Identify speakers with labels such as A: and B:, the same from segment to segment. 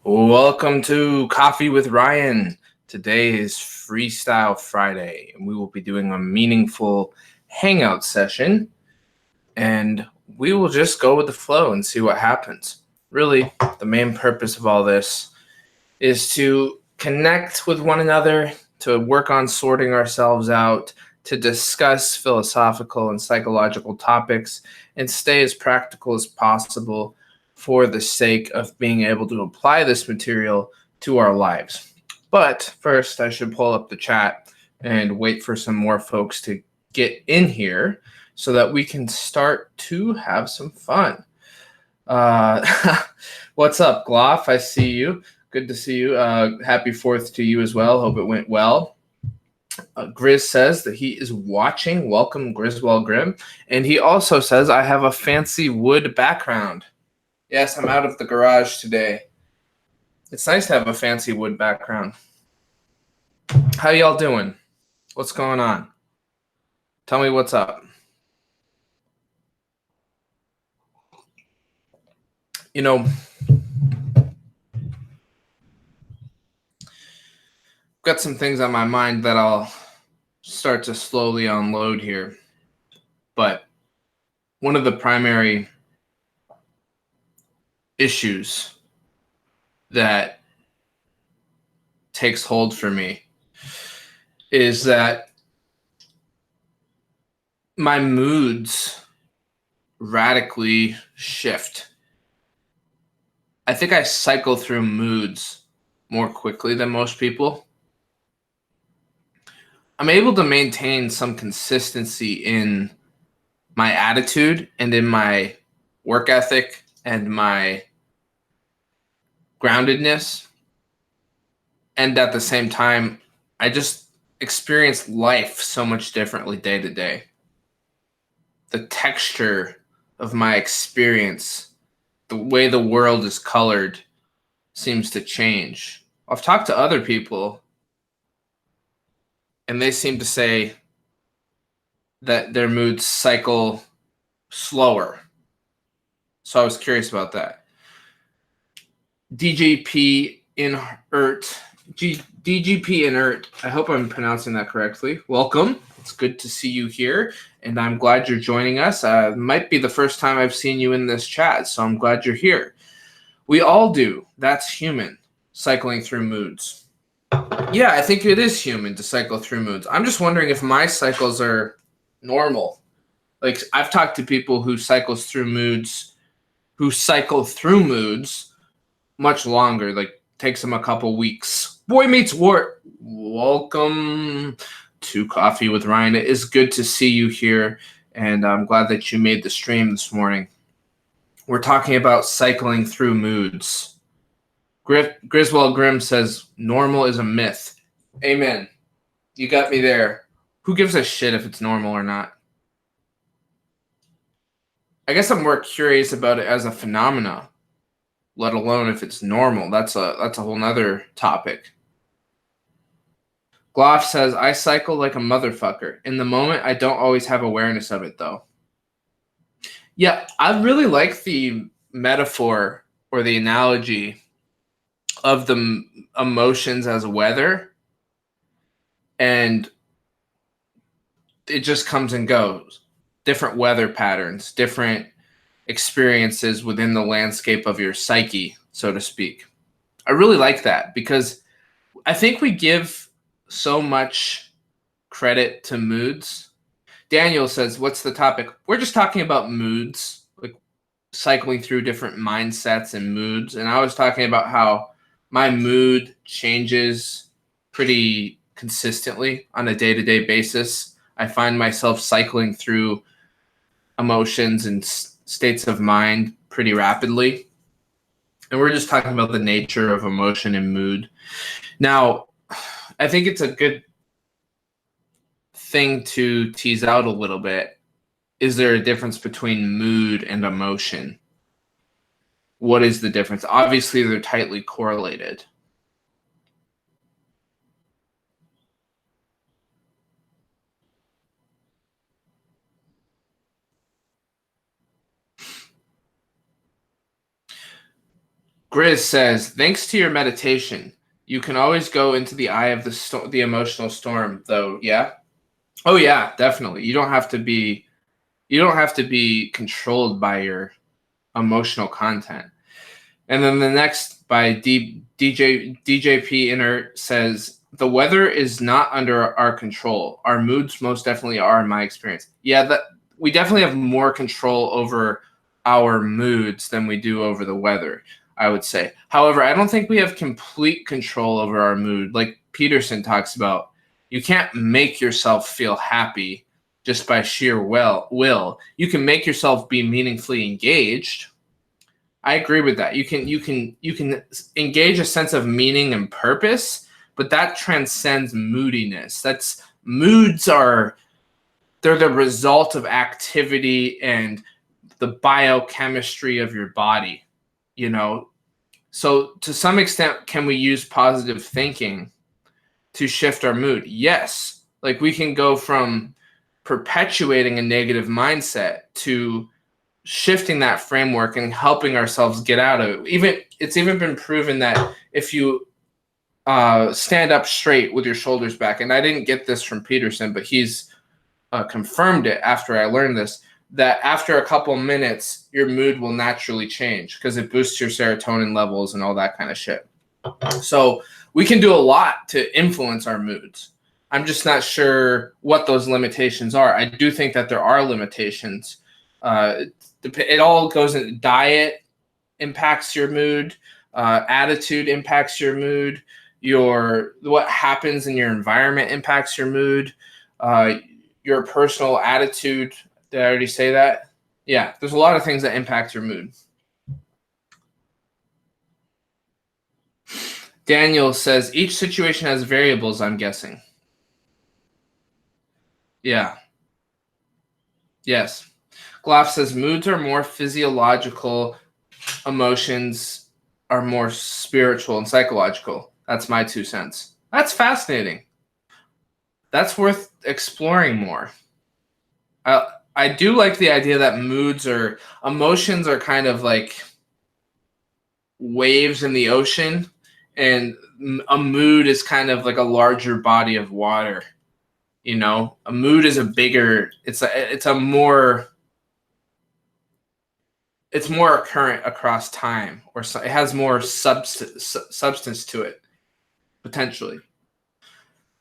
A: Welcome to Coffee with Ryan. Today is Freestyle Friday, and we will be doing a meaningful Hangout session, and we will just go with the flow and see what happens. Really, the main purpose of all this is to connect with one another, to work on sorting ourselves out, to discuss philosophical and psychological topics, and stay as practical as possible for the sake of being able to apply this material to our lives. But first, I should pull up the chat and wait for some more folks to get in here so that we can start to have some fun. What's up, Gloff? I see you. Good to see you. Happy 4th to you as well. Hope it went well. Grizz says that he is watching. Welcome, Griswold Grim. And he also says, I have a fancy wood background. Yes, I'm out of the garage today. It's nice to have a fancy wood background. How y'all doing? What's going on? Tell me what's up. You know, got some things on my mind that I'll start to slowly unload here. But one of the primary issues that takes hold for me is that my moods radically shift. I think I cycle through moods more quickly than most people. I'm able to maintain some consistency in my attitude and in my work ethic and my groundedness. And at the same time, I just experience life so much differently day to day. The texture of my experience, the way the world is colored, seems to change. I've talked to other people, and they seem to say that their moods cycle slower. So I was curious about that. DGP Inert, DGP Inert, I hope I'm pronouncing that correctly. Welcome. It's good to see you here, and I'm glad you're joining us. It might be the first time I've seen you in this chat, so I'm glad you're here. We all do. That's human, cycling through moods. Yeah, I think it is human to cycle through moods. I'm just wondering if my cycles are normal. Like, I've talked to people who cycle through moods much longer, like takes them a couple weeks. Boy meets world. Welcome to Coffee with Ryan. It is good to see you here, and I'm glad that you made the stream this morning. We're talking about cycling through moods. Griswold Grimm says normal is a myth. Amen. You got me there. Who gives a shit if it's normal or not? I guess I'm more curious about it as a phenomena, let alone if it's normal. That's a whole nother topic. Gloff says, I cycle like a motherfucker. In the moment, I don't always have awareness of it, though. Yeah, I really like the metaphor or the analogy of the emotions as weather, and it just comes and goes. Different weather patterns, different experiences within the landscape of your psyche, so to speak. I really like that because I think we give so much credit to moods. Daniel says, what's the topic? We're just talking about moods, like cycling through different mindsets and moods. And I was talking about how my mood changes pretty consistently on a day-to-day basis. I find myself cycling through emotions and states of mind pretty rapidly. And we're just talking about the nature of emotion and mood. Now, I think it's a good thing to tease out a little bit. Is there a difference between mood and emotion? What is the difference? Obviously, they're tightly correlated. Grizz says, thanks to your meditation, you can always go into the eye of the emotional storm, though. Yeah. Oh yeah, definitely. You don't have to be controlled by your emotional content. And then the next by DJP Inner says, the weather is not under our control. Our moods most definitely are, in my experience. Yeah, that we definitely have more control over our moods than we do over the weather, I would say. However, I don't think we have complete control over our mood. Like Peterson talks about, you can't make yourself feel happy just by sheer will. You can make yourself be meaningfully engaged. I agree with that. You can engage a sense of meaning and purpose, but that transcends moodiness. They're the result of activity and the biochemistry of your body, you know. So to some extent, can we use positive thinking to shift our mood? Yes. Like we can go from perpetuating a negative mindset to shifting that framework and helping ourselves get out of it. It's even been proven that if you stand up straight with your shoulders back, and I didn't get this from Peterson, but he's confirmed it after I learned this, that after a couple minutes, your mood will naturally change because it boosts your serotonin levels and all that kind of shit. So we can do a lot to influence our moods. I'm just not sure what those limitations are. I do think that there are limitations. It all goes in. Diet impacts your mood. Attitude impacts your mood. What happens in your environment impacts your mood. Your personal attitude. Did I already say that? Yeah, there's a lot of things that impact your mood. Daniel says each situation has variables, I'm guessing. Yeah. Yes. Gloff says moods are more physiological, emotions are more spiritual and psychological. That's my 2 cents. That's fascinating. That's worth exploring more. I do like the idea that emotions are kind of like waves in the ocean, and a mood is kind of like a larger body of water. You know, a mood is it's more current across time, or it has more substance to it, potentially.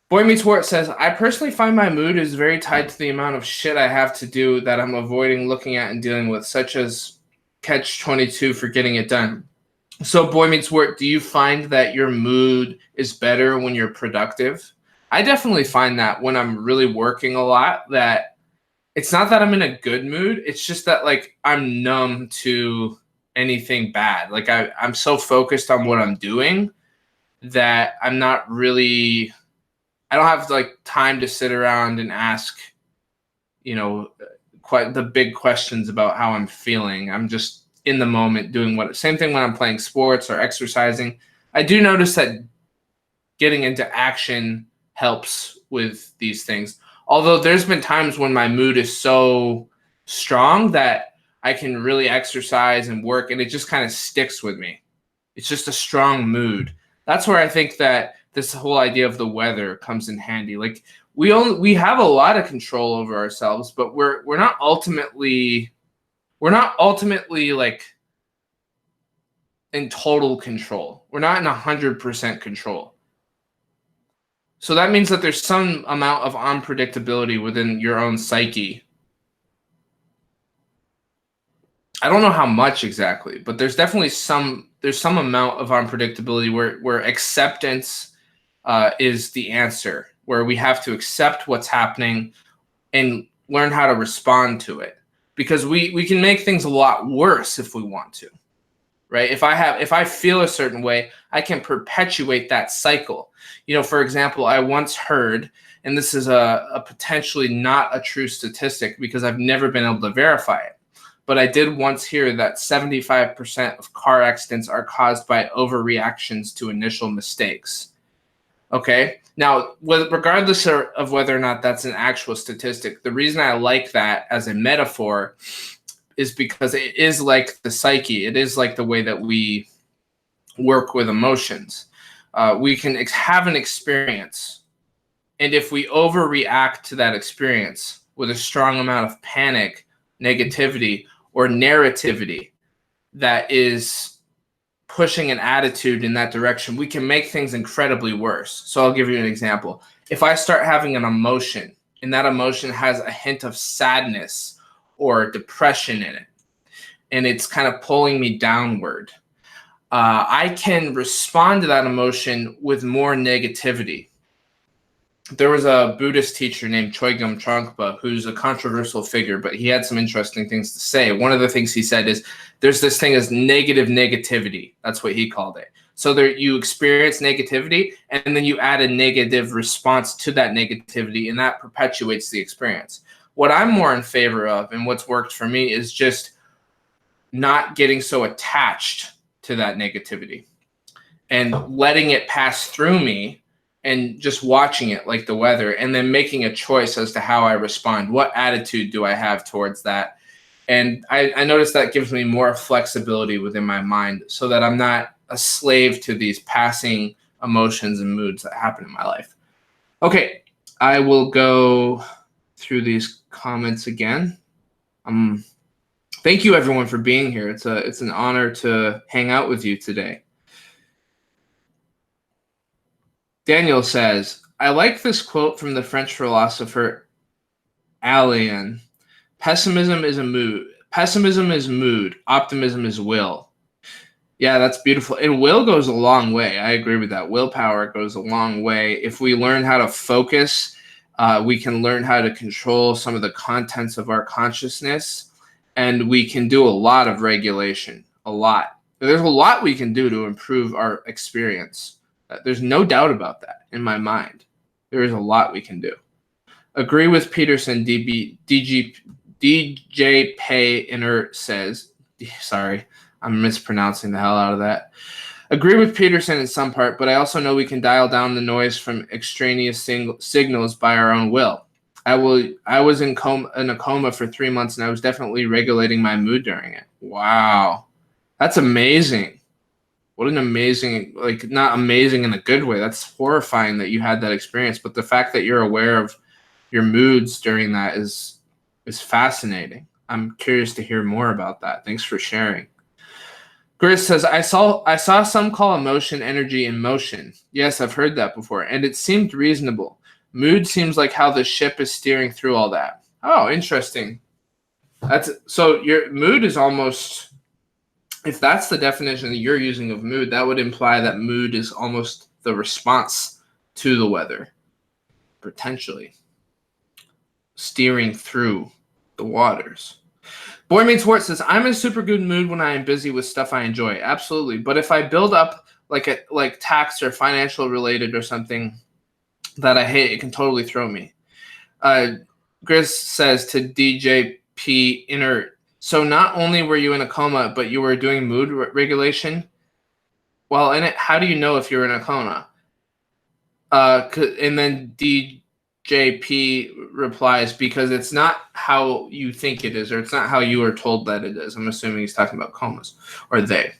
A: Boy Meets Wart says, I personally find my mood is very tied to the amount of shit I have to do that I'm avoiding looking at and dealing with, such as catch-22 for getting it done. So Boy Meets Wart, do you find that your mood is better when you're productive? I definitely find that when I'm really working a lot, that it's not that I'm in a good mood. It's just that like I'm numb to anything bad. Like I'm so focused on what I'm doing that I'm not really, I don't have like time to sit around and ask, quite the big questions about how I'm feeling. I'm just in the moment doing same thing when I'm playing sports or exercising. I do notice that getting into action helps with these things. Although there's been times when my mood is so strong that I can really exercise and work and it just kind of sticks with me. It's just a strong mood. That's where I think that this whole idea of the weather comes in handy. Like we have a lot of control over ourselves, but we're not ultimately like in total control. We're not in 100% control. So that means that there's some amount of unpredictability within your own psyche. I don't know how much exactly, but there's definitely some amount of unpredictability where acceptance is the answer, where we have to accept what's happening and learn how to respond to it. Because we can make things a lot worse if we want to. Right? If I feel a certain way, I can perpetuate that cycle. For example, I once heard, and this is a potentially not a true statistic because I've never been able to verify it, but I did once hear that 75% of car accidents are caused by overreactions to initial mistakes. Okay? Now, regardless of whether or not that's an actual statistic, the reason I like that as a metaphor is because it is like the psyche. It is like the way that we work with emotions. We can have an experience, and if we overreact to that experience with a strong amount of panic, negativity, or narrativity that is pushing an attitude in that direction, we can make things incredibly worse. So I'll give you an example. If I start having an emotion, and that emotion has a hint of sadness or depression in it, and it's kind of pulling me downward, I can respond to that emotion with more negativity. There was a Buddhist teacher named Chogyam Trungpa who's a controversial figure, but he had some interesting things to say. One of the things he said is there's this thing as negative negativity. That's what he called it. So there, you experience negativity, and then you add a negative response to that negativity, and that perpetuates the experience. What I'm more in favor of, and what's worked for me, is just not getting so attached to that negativity and letting it pass through me, and just watching it like the weather, and then making a choice as to how I respond. What attitude do I have towards that? And I notice that gives me more flexibility within my mind so that I'm not a slave to these passing emotions and moods that happen in my life. Okay, I will go through these comments again. Thank you everyone for being here. It's an honor to hang out with you today. Daniel says, I like this quote from the French philosopher Alain. Pessimism is mood. Optimism is will. Yeah, that's beautiful. And will goes a long way. I agree with that. Willpower goes a long way. If we learn how to focus, we can learn how to control some of the contents of our consciousness, and we can do a lot of regulation. A lot. There's a lot we can do to improve our experience. There's no doubt about that in my mind. There is a lot we can do. Agree with Peterson. DJ Pay Inner says, sorry, I'm mispronouncing the hell out of that. Agree with Peterson in some part, but I also know we can dial down the noise from extraneous signals by our own will. I was in a coma for 3 months, and I was definitely regulating my mood during it. Wow, that's amazing. What an amazing, like, not amazing in a good way. That's horrifying that you had that experience. But the fact that you're aware of your moods during that is fascinating. I'm curious to hear more about that. Thanks for sharing. Gris says, I saw some call emotion energy in motion. Yes, I've heard that before, and it seemed reasonable. Mood seems like how the ship is steering through all that. Oh, interesting. So your mood is almost, if that's the definition that you're using of mood, that would imply that mood is almost the response to the weather, potentially steering through the waters. Boy Meets Wart says, I'm in a super good mood when I am busy with stuff I enjoy. Absolutely. But if I build up like tax or financial related or something that I hate, it can totally throw me. Gris says to DJP Inner, so not only were you in a coma, but you were doing mood regulation? Well, in it, how do you know if you're in a coma? And then DJP replies, because it's not how you think it is, or it's not how you are told that it is. I'm assuming he's talking about comas, or they.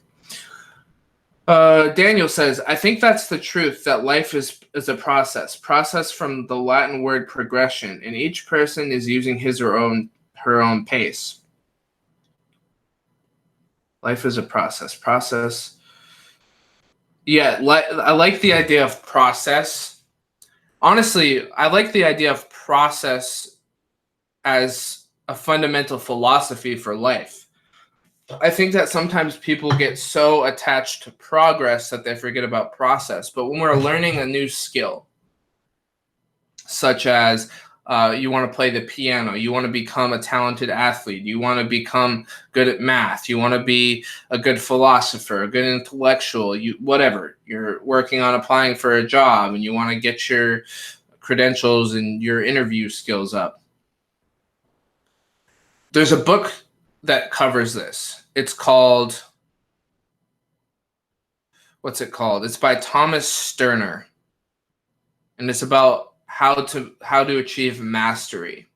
A: Daniel says, I think that's the truth, that life is a process from the Latin word progression, and each person is using his or her own pace. Life is a process. Yeah, I like the idea of process. Honestly, I like the idea of process as a fundamental philosophy for life. I think that sometimes people get so attached to progress that they forget about process. But when we're learning a new skill, such as you want to play the piano, you want to become a talented athlete, you want to become good at math, you want to be a good philosopher, a good intellectual, whatever. You're working on applying for a job and you want to get your credentials and your interview skills up. There's a book that covers this. It's called, what's it called? It's by Thomas Sterner. And it's about how to achieve mastery.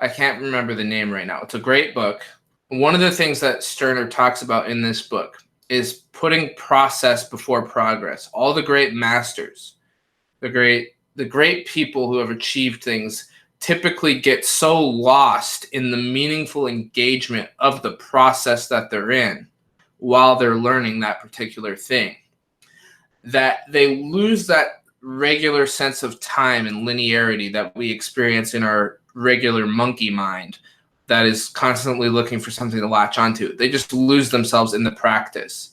A: I can't remember the name right now. It's a great book. One of the things that Sterner talks about in this book is putting process before progress. All the great masters, the great people who have achieved things typically get so lost in the meaningful engagement of the process that they're in while they're learning that particular thing, that they lose that regular sense of time and linearity that we experience in our regular monkey mind that is constantly looking for something to latch onto. They just lose themselves in the practice.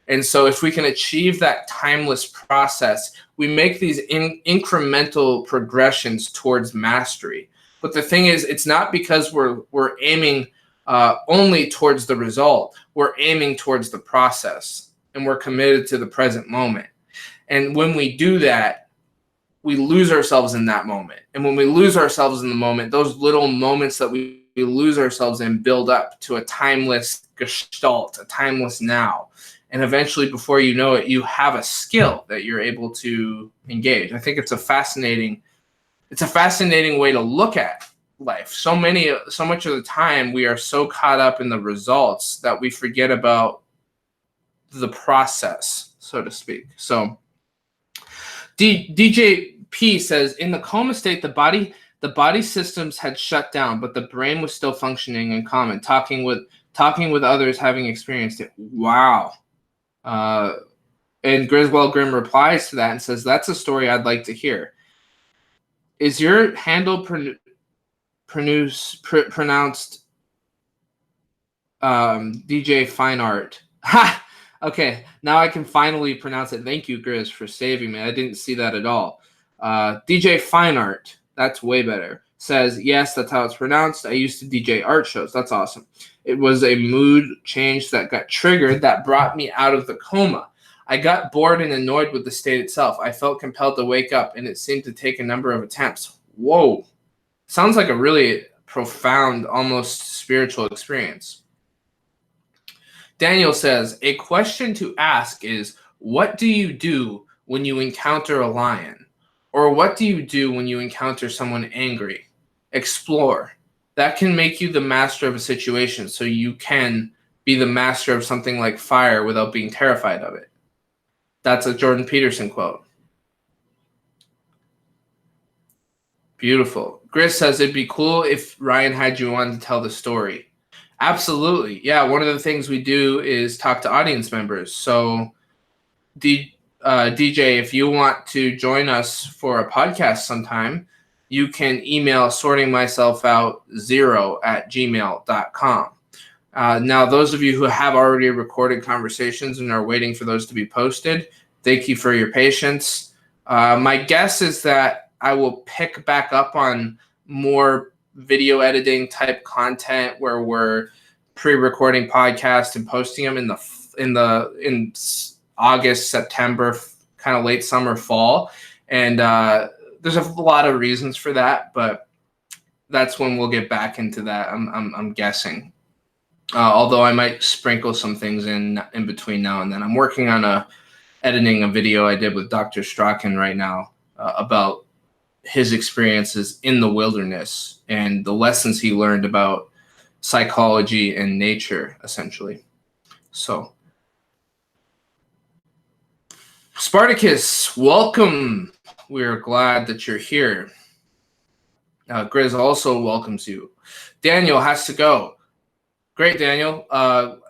A: And so if we can achieve that timeless process, we make these incremental progressions towards mastery. But the thing is, it's not because we're aiming only towards the result. We're aiming towards the process, and we're committed to the present moment. And when we do that, we lose ourselves in that moment. And when we lose ourselves in the moment, those little moments that we lose ourselves in build up to a timeless gestalt, a timeless now. And eventually, before you know it, you have a skill that you're able to engage. I think it's a fascinating way to look at life. So much of the time, we are so caught up in the results that we forget about the process, so to speak. So DJ P says, in the coma state, the body systems had shut down, but the brain was still functioning in common, talking with others having experienced it. Wow. And Griswold Grimm replies to that and says, that's a story I'd like to hear. Is your handle pronounced DJ Fine Art? Ha! Okay, now I can finally pronounce it. Thank you, Grizz, for saving me. I didn't see that at all. DJ Fine Art, that's way better, says, yes, that's how it's pronounced. I used to DJ art shows. That's awesome. It was a mood change that got triggered that brought me out of the coma. I got bored and annoyed with the state itself. I felt compelled to wake up, and it seemed to take a number of attempts. Whoa. Sounds like a really profound, almost spiritual experience. Daniel says, a question to ask is, what do you do when you encounter a lion? Or what do you do when you encounter someone angry? Explore. That can make you the master of a situation, so you can be the master of something like fire without being terrified of it. That's a Jordan Peterson quote. Beautiful. Gris says, it'd be cool if Ryan had you on to tell the story. Absolutely. Yeah, one of the things we do is talk to audience members. So, DJ, if you want to join us for a podcast sometime, you can email sortingmyselfout0@gmail.com. Now, those of you who have already recorded conversations and are waiting for those to be posted, thank you for your patience. My guess is that I will pick back up on more video editing type content where we're pre-recording podcasts and posting them in August, September, kind of late summer, fall. And there's a lot of reasons for that, but that's when we'll get back into that. I'm guessing. Although I might sprinkle some things in between now and then. I'm working on editing a video I did with Dr. Strachan right now about his experiences in the wilderness and the lessons he learned about psychology and nature, essentially. So, Spartacus, welcome. We're glad that you're here. Grizz also welcomes you. Daniel has to go. Great, Daniel.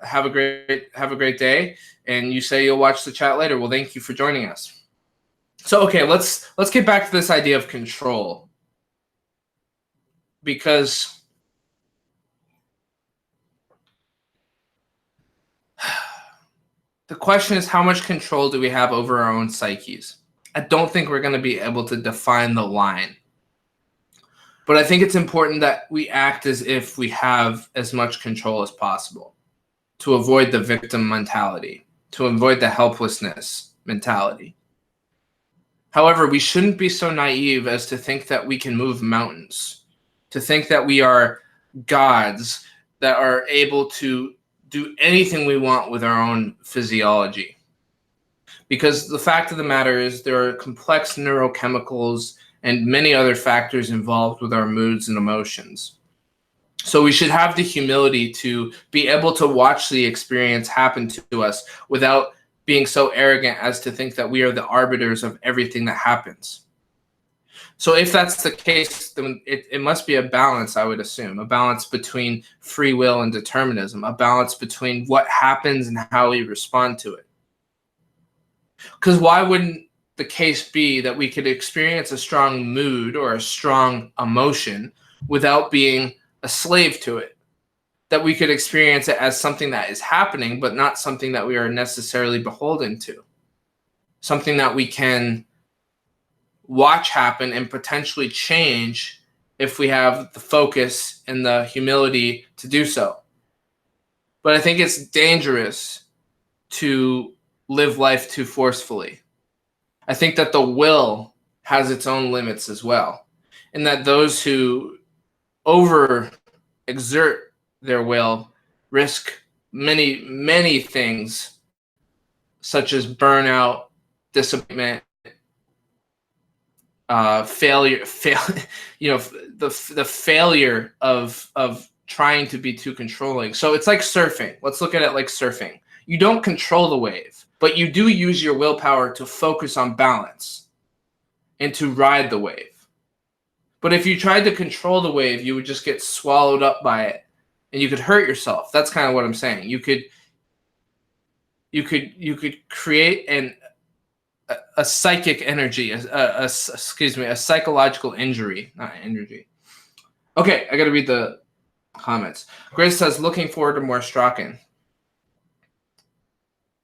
A: Have a great day. And you say you'll watch the chat later. Well, thank you for joining us. So, okay, let's get back to this idea of control, because the question is, how much control do we have over our own psyches? I don't think we're going to be able to define the line, but I think it's important that we act as if we have as much control as possible to avoid the victim mentality, to avoid the helplessness mentality. However, we shouldn't be so naive as to think that we can move mountains, to think that we are gods that are able to do anything we want with our own physiology. Because the fact of the matter is there are complex neurochemicals and many other factors involved with our moods and emotions. So we should have the humility to be able to watch the experience happen to us without being so arrogant as to think that we are the arbiters of everything that happens. So if that's the case, then it must be a balance, I would assume, a balance between free will and determinism, a balance between what happens and how we respond to it. Because why wouldn't the case be that we could experience a strong mood or a strong emotion without being a slave to it? That we could experience it as something that is happening, but not something that we are necessarily beholden to. Something that we can watch happen and potentially change if we have the focus and the humility to do so. But I think it's dangerous to live life too forcefully. I think that the will has its own limits as well, and that those who over exert their will risk many, many things, such as burnout, disappointment, failure, the failure of trying to be too controlling. So it's like surfing. Let's look at it like surfing. You don't control the wave, but you do use your willpower to focus on balance and to ride the wave. But if you tried to control the wave, you would just get swallowed up by it, and you could hurt yourself. That's kind of what I'm saying. You could create a psychic energy, a psychological injury, not energy. Okay, I got to read the comments. Grace says, looking forward to more Strachan.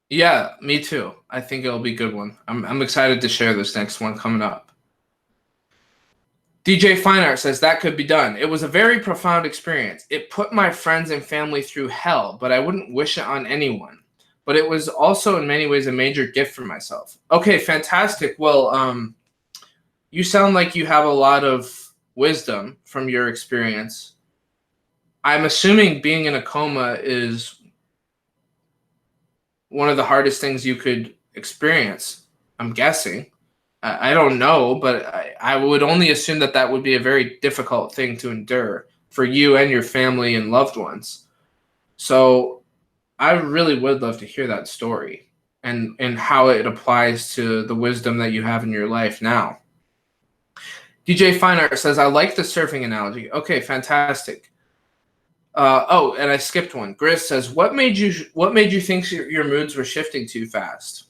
A: Yeah, me too. I think it'll be a good one. I'm excited to share this next one coming up. DJ Fine Art says, that could be done. It was a very profound experience. It put my friends and family through hell, but I wouldn't wish it on anyone. But it was also in many ways a major gift for myself. Okay, fantastic. Well, you sound like you have a lot of wisdom from your experience. I'm assuming being in a coma is one of the hardest things you could experience. I'm guessing. I don't know, but I would only assume that that would be a very difficult thing to endure for you and your family and loved ones. So I really would love to hear that story and how it applies to the wisdom that you have in your life now. DJ Fine Art says, I like the surfing analogy. Okay, fantastic. And I skipped one. Grizz says, what made you think your moods were shifting too fast?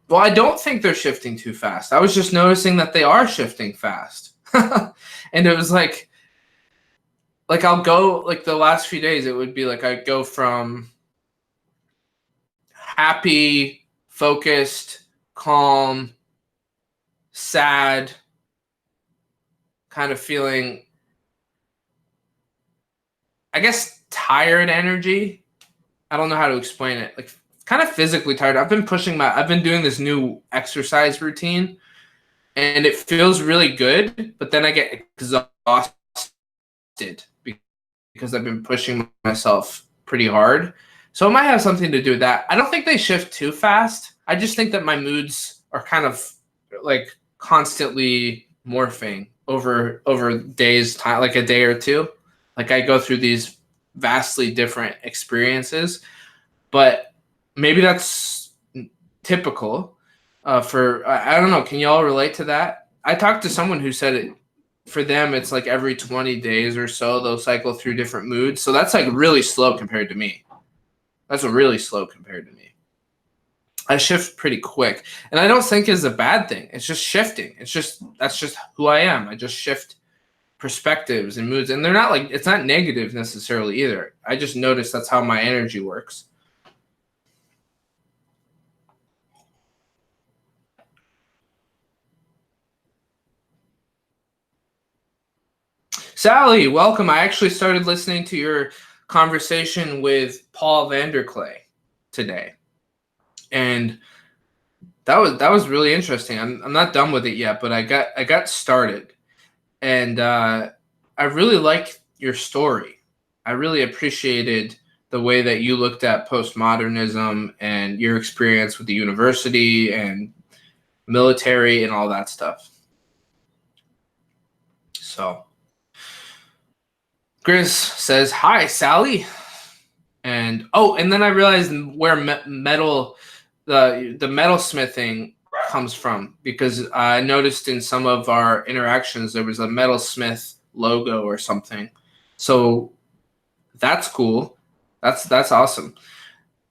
A: Well, I don't think they're shifting too fast. I was just noticing that they are shifting fast. And it was like I'll go, like the last few days, it would be like I'd go from happy, focused, calm, sad, kind of feeling, I guess, tired energy. I don't know how to explain it. Like kind of physically tired. I've been doing this new exercise routine and it feels really good, but then I get exhausted because I've been pushing myself pretty hard. So it might have something to do with that. I don't think they shift too fast. I just think that my moods are kind of like constantly morphing over days, time, like a day or two. Like I go through these vastly different experiences, but maybe that's typical for, I don't know. Can y'all relate to that? I talked to someone who said it, for them, it's like every 20 days or so, they'll cycle through different moods. So that's like really slow compared to me. That's really slow compared to me. I shift pretty quick. And I don't think it's a bad thing. It's just shifting. That's just who I am. I just shift perspectives and moods. And they're not like, it's not negative necessarily either. I just notice that's how my energy works. Sally, welcome. I actually started listening to your conversation with Paul Vanderklay today, and that was really interesting. I'm not done with it yet, but I got started, and I really like your story. I really appreciated the way that you looked at postmodernism and your experience with the university and military and all that stuff. So. Grizz says, "Hi, Sally." And then I realized where metal, the metalsmithing comes from, because I noticed in some of our interactions there was a metalsmith logo or something. So that's cool. That's awesome.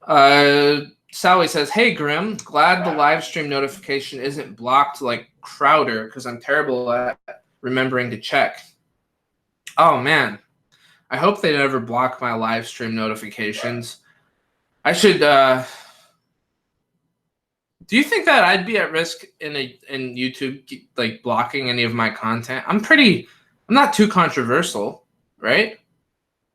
A: Sally says, "Hey Grim, glad the live stream notification isn't blocked like Crowder, because I'm terrible at remembering to check." Oh man, I hope they never block my live stream notifications. I should. Do you think that I'd be at risk in YouTube like blocking any of my content? I'm not too controversial, right?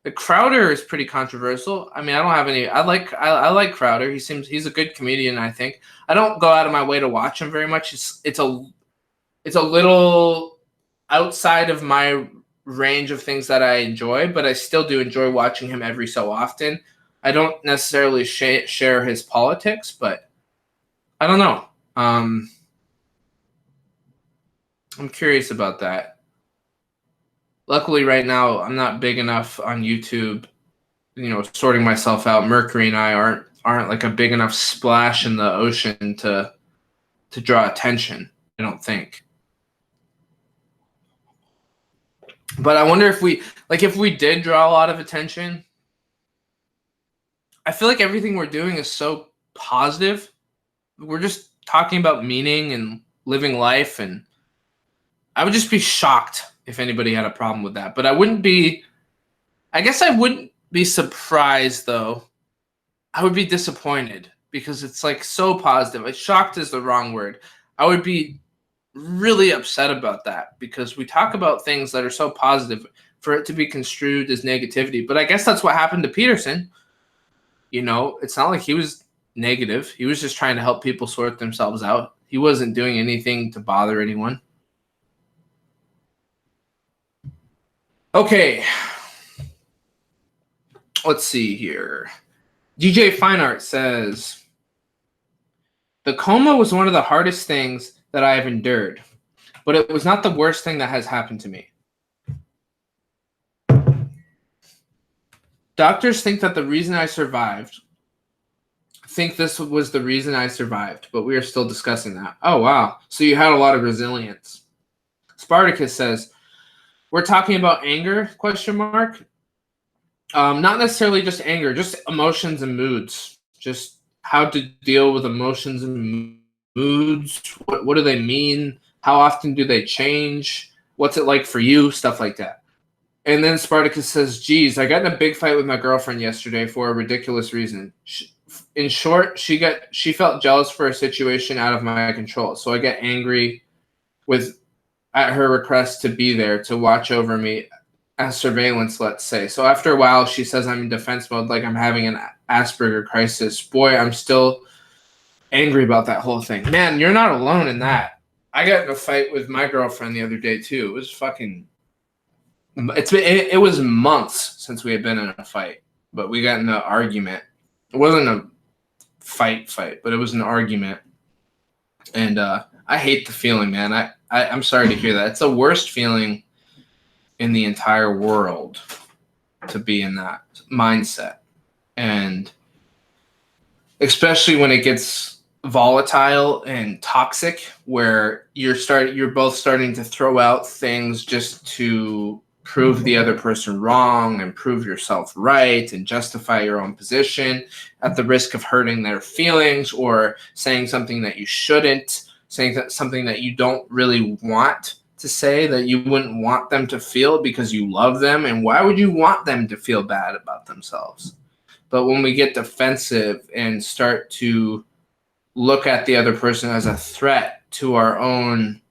A: The Crowder is pretty controversial. I mean, I don't have any. I like Crowder. He's a good comedian. I think I don't go out of my way to watch him very much. It's a little outside of my range of things that I enjoy, but I still do enjoy watching him every so often. I don't necessarily share his politics, but I don't know. I'm curious about that. Luckily, right now, I'm not big enough on YouTube, sorting myself out. Mercury and I aren't like a big enough splash in the ocean to draw attention, I don't think. But I wonder if we did draw a lot of attention, I feel like everything we're doing is so positive. We're just talking about meaning and living life, and I would just be shocked if anybody had a problem with that. But I guess I wouldn't be surprised, though. I would be disappointed, because it's like so positive. Shocked is the wrong word. I would be really upset about that, because we talk about things that are so positive for it to be construed as negativity. But I guess that's what happened to Peterson. It's not like he was negative. He was just trying to help people sort themselves out. He wasn't doing anything to bother anyone. Okay. Let's see here. DJ Fine Art says, "The coma was one of the hardest things that I have endured, but it was not the worst thing that has happened to me. Doctors think that the reason I survived, think this was the reason I survived, but we are still discussing that." Oh, wow. So you had a lot of resilience. Spartacus says, "We're talking about anger, question mark? Not necessarily just anger, just emotions and moods. Just how to deal with emotions and moods. What do they mean? How often do they change? What's it like for you?" Stuff like that. And then Spartacus says, "Geez, I got in a big fight with my girlfriend yesterday for a ridiculous reason. In short, she felt jealous for a situation out of my control. So I get angry at her request to be there to watch over me as surveillance, let's say. So after a while, she says I'm in defense mode, like I'm having an Asperger crisis. Boy, I'm still angry about that whole thing." Man, you're not alone in that. I got in a fight with my girlfriend the other day too. It was fucking. It was months since we had been in a fight, but we got in an argument. It wasn't a fight, but it was an argument, and I hate the feeling, man. I'm sorry to hear that. It's the worst feeling in the entire world to be in that mindset, and especially when it gets volatile and toxic, where you're both starting to throw out things just to prove the other person wrong and prove yourself right and justify your own position at the risk of hurting their feelings, or saying something that you shouldn't, saying something that you don't really want to say, that you wouldn't want them to feel because you love them. And why would you want them to feel bad about themselves? But when we get defensive and start to look at the other person as a threat to our own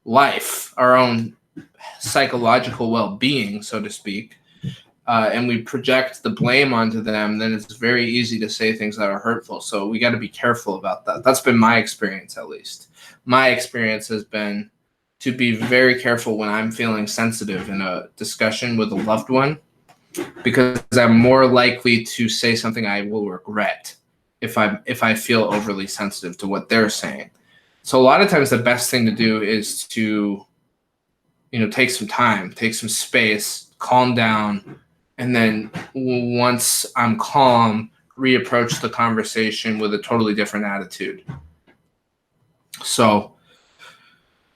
A: life, our own psychological well-being, so to speak, and we project the blame onto them, then it's very easy to say things that are hurtful. So we got to be careful about that. That's been my experience, at least. My experience has been to be very careful when I'm feeling sensitive in a discussion with a loved one, because I'm more likely to say something I will regret if I feel overly sensitive to what they're saying. So a lot of times the best thing to do is to take some time, take some space, calm down, and then once I'm calm, reapproach the conversation with a totally different attitude. So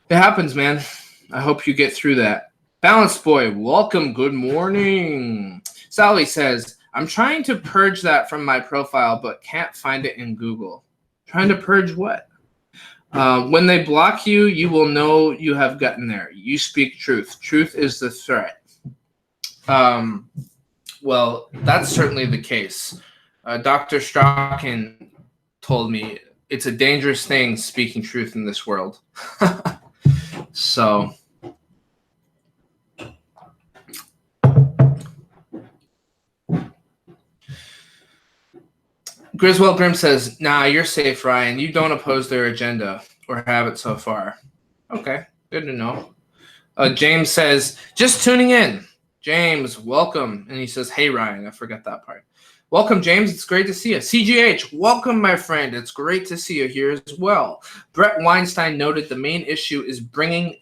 A: it happens, man. I hope you get through that. Balanced Boy, welcome. Good morning. Sally says, I'm trying to purge that from my profile, but can't find it in Google. Trying to purge what? When they block you, you will know you have gotten there. You speak truth. Truth is the threat. Well, that's certainly the case. Dr. Strachan told me it's a dangerous thing speaking truth in this world. So, Griswold Grimm says, nah, you're safe, Ryan. You don't oppose their agenda or have it so far. Okay, good to know. James says, just tuning in. James, welcome. And he says, hey, Ryan. I forgot that part. Welcome, James. It's great to see you. CGH, welcome, my friend. It's great to see you here as well. Brett Weinstein noted the main issue is bringing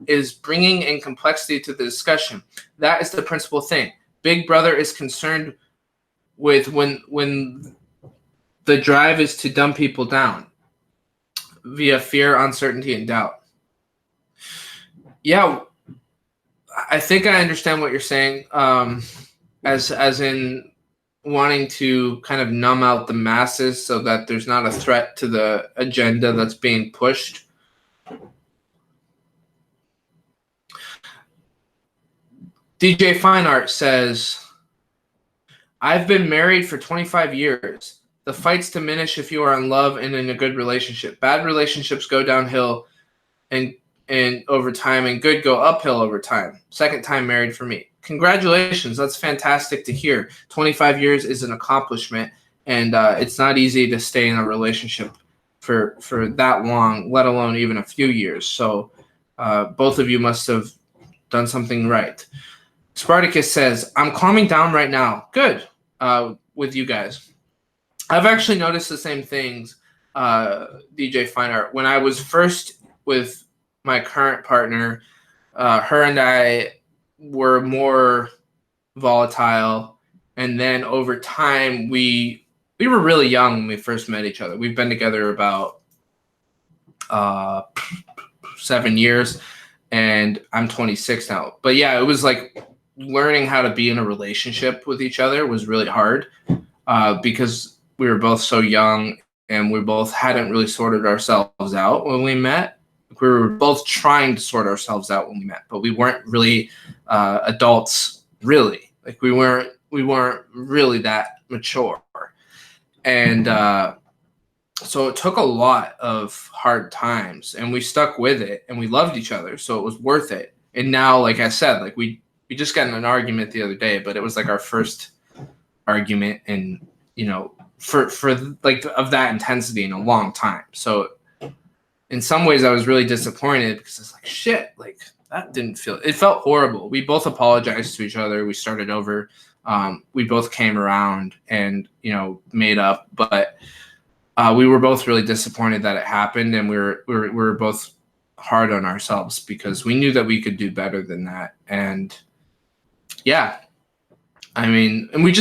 A: in complexity to the discussion. That is the principal thing. Big Brother is concerned with when the drive is to dumb people down via fear, uncertainty, and doubt. Yeah, I think I understand what you're saying. As in wanting to kind of numb out the masses so that there's not a threat to the agenda that's being pushed. DJ Fine Art says, I've been married for 25 years. The fights diminish if you are in love and in a good relationship. Bad relationships go downhill and over time, and good go uphill over time. Second time married for me. Congratulations. That's fantastic to hear. 25 years is an accomplishment, and it's not easy to stay in a relationship for that long, let alone even a few years. So both of you must have done something right. Spartacus says, I'm calming down right now. Good. With you guys. I've actually noticed the same things, DJ Fine Art. When I was first with my current partner, her and I were more volatile, and then over time we were really young when we first met each other. We've been together about 7 years, and I'm 26 now. But yeah, it was like learning how to be in a relationship with each other was really hard because we were both so young and we both hadn't really sorted ourselves out when we met. We were both trying to sort ourselves out when we met, but we weren't really adults, really. Like we weren't really that mature. And so it took a lot of hard times, and we stuck with it, and we loved each other, so it was worth it. And now, like I said, like we just got in an argument the other day, but it was like our first argument and, for like of that intensity in a long time. So in some ways I was really disappointed because it's like, shit, like that it felt horrible. We both apologized to each other. We started over. We both came around and, made up, but we were both really disappointed that it happened. And we were both hard on ourselves because we knew that we could do better than that. And yeah, I mean, and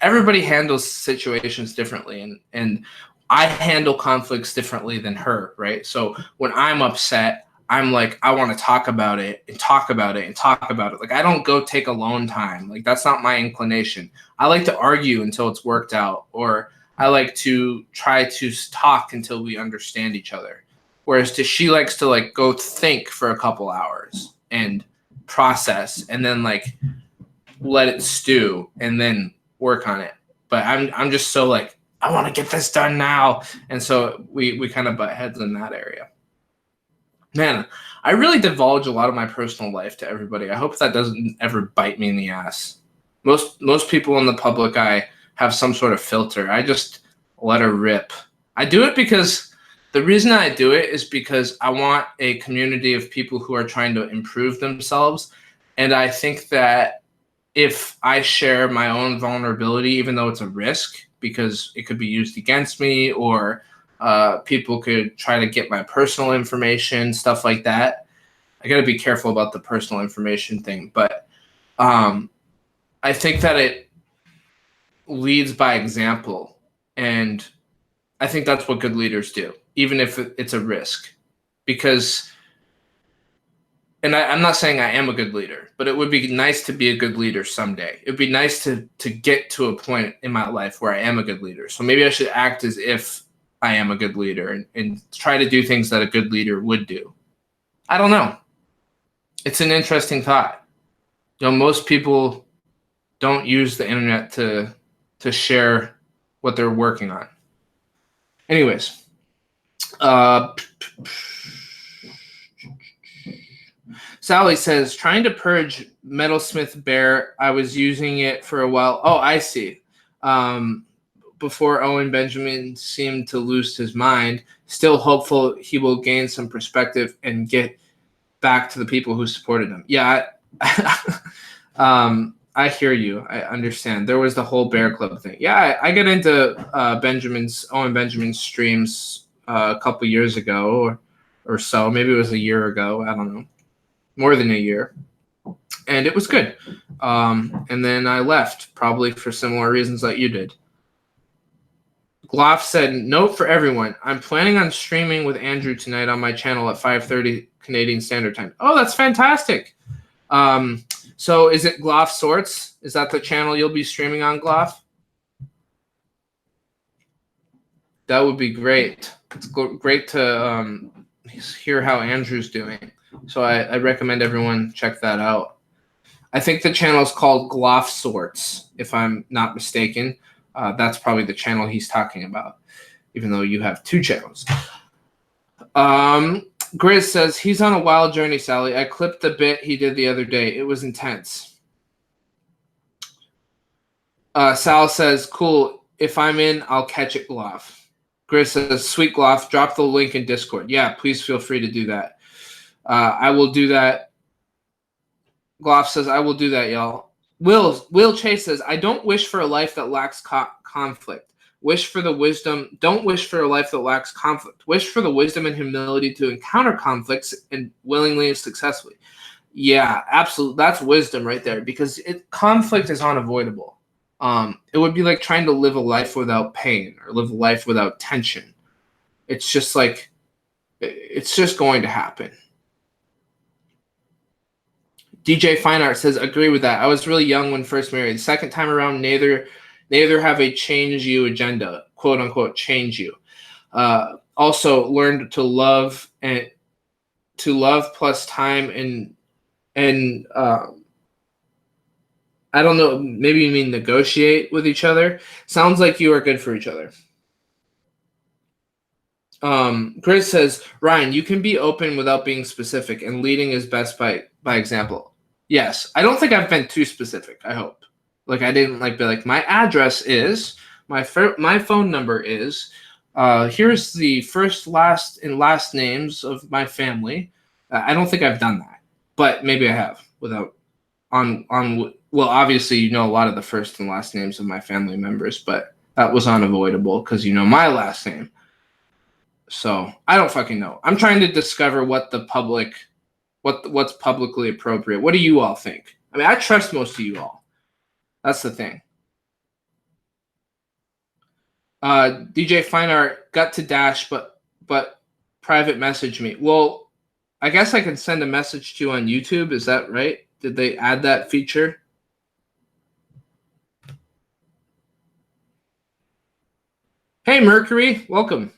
A: everybody handles situations differently, and I handle conflicts differently than her, right? So when I'm upset, I'm like, I want to talk about it and talk about it and talk about it. Like, I don't go take alone time. Like, that's not my inclination. I like to argue until it's worked out, or I like to try to talk until we understand each other. Whereas she likes to like go think for a couple hours and process and then like let it stew and then work on it. But I'm just so like, I want to get this done now. And so we kind of butt heads in that area. Man, I really divulge a lot of my personal life to everybody. I hope that doesn't ever bite me in the ass. Most people in the public eye have some sort of filter. I just let her rip. I do it because the reason I do it is because I want a community of people who are trying to improve themselves. And I think that if I share my own vulnerability, even though it's a risk, because it could be used against me, or people could try to get my personal information, stuff like that. I got to be careful about the personal information thing. But I think that it leads by example, and I think that's what good leaders do, even if it's a risk. Because, and I'm not saying I am a good leader, but it would be nice to be a good leader someday. It'd be nice to get to a point in my life where I am a good leader. So maybe I should act as if I am a good leader and try to do things that a good leader would do. I don't know. It's an interesting thought. Most people don't use the internet to share what they're working on. Anyways, Sally says, trying to purge Metalsmith Bear. I was using it for a while. Oh, I see. Before Owen Benjamin seemed to lose his mind, still hopeful he will gain some perspective and get back to the people who supported him. Yeah, I hear you. I understand. There was the whole Bear Club thing. Yeah, I get into Owen Benjamin's streams a couple years ago or so. Maybe it was a year ago. I don't know. More than a year. And it was good. And then I left, probably for similar reasons that you did. Gloff said, note for everyone, I'm planning on streaming with Andrew tonight on my channel at 5:30 Canadian Standard Time. Oh, that's fantastic. So is it Gloff Sorts? Is that the channel you'll be streaming on, Gloff? That would be great. It's great to hear how Andrew's doing. So I recommend everyone check that out. I think the channel is called Gloff Sorts, if I'm not mistaken. That's probably the channel he's talking about, even though you have two channels. Grizz says, he's on a wild journey, Sally. I clipped the bit he did the other day. It was intense. Sal says, cool. If I'm in, I'll catch it, Gloff. Grizz says, sweet Gloff, drop the link in Discord. Yeah, please feel free to do that. I will do that. Gloff says, I will do that, y'all. Will Chase says, I don't wish for a life that lacks conflict. Wish for the wisdom. Don't wish for a life that lacks conflict. Wish for the wisdom and humility to encounter conflicts and willingly and successfully. Yeah, absolutely. That's wisdom right there, because conflict is unavoidable. It would be like trying to live a life without pain or live a life without tension. It's just like, it's just going to happen. DJ Fine Art says, agree with that. I was really young when first married. Second time around, neither have a change you agenda, quote unquote, change you. Also learned to love plus time and I don't know, maybe you mean negotiate with each other. Sounds like you are good for each other. Grizz says, Ryan, you can be open without being specific, and leading is best by example. Yes, I don't think I've been too specific. I hope, like, I didn't be like, my address is, my phone number is, here's the first, last, and last names of my family. I don't think I've done that, but maybe I have without well, obviously a lot of the first and last names of my family members, but that was unavoidable because my last name. So I don't fucking know. I'm trying to discover what's publicly appropriate. What do you all think? I mean, I trust most of you all. That's the thing. DJ Fine Art got to dash, but private message me. Well, I guess I can send a message to you on YouTube. Is that right? Did they add that feature? Hey, Mercury, welcome.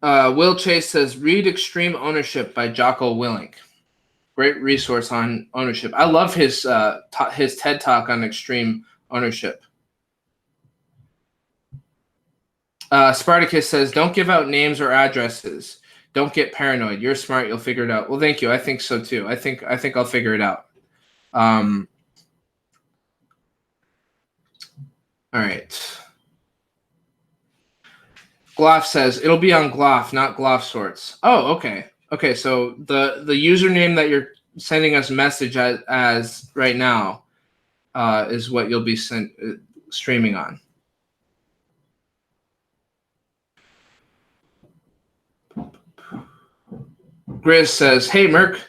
A: Will Chase says, read Extreme Ownership by Jocko Willink. Great resource on ownership. I love his TED Talk on extreme ownership. Spartacus says, don't give out names or addresses. Don't get paranoid. You're smart. You'll figure it out. Well, thank you. I think so too. I think I'll figure it out. All right. Gloff says, it'll be on Gloff, not Gloff Sorts. Oh, okay. Okay, so the username that you're sending us a message as right now is what you'll be streaming on. Grizz says, hey, Merc.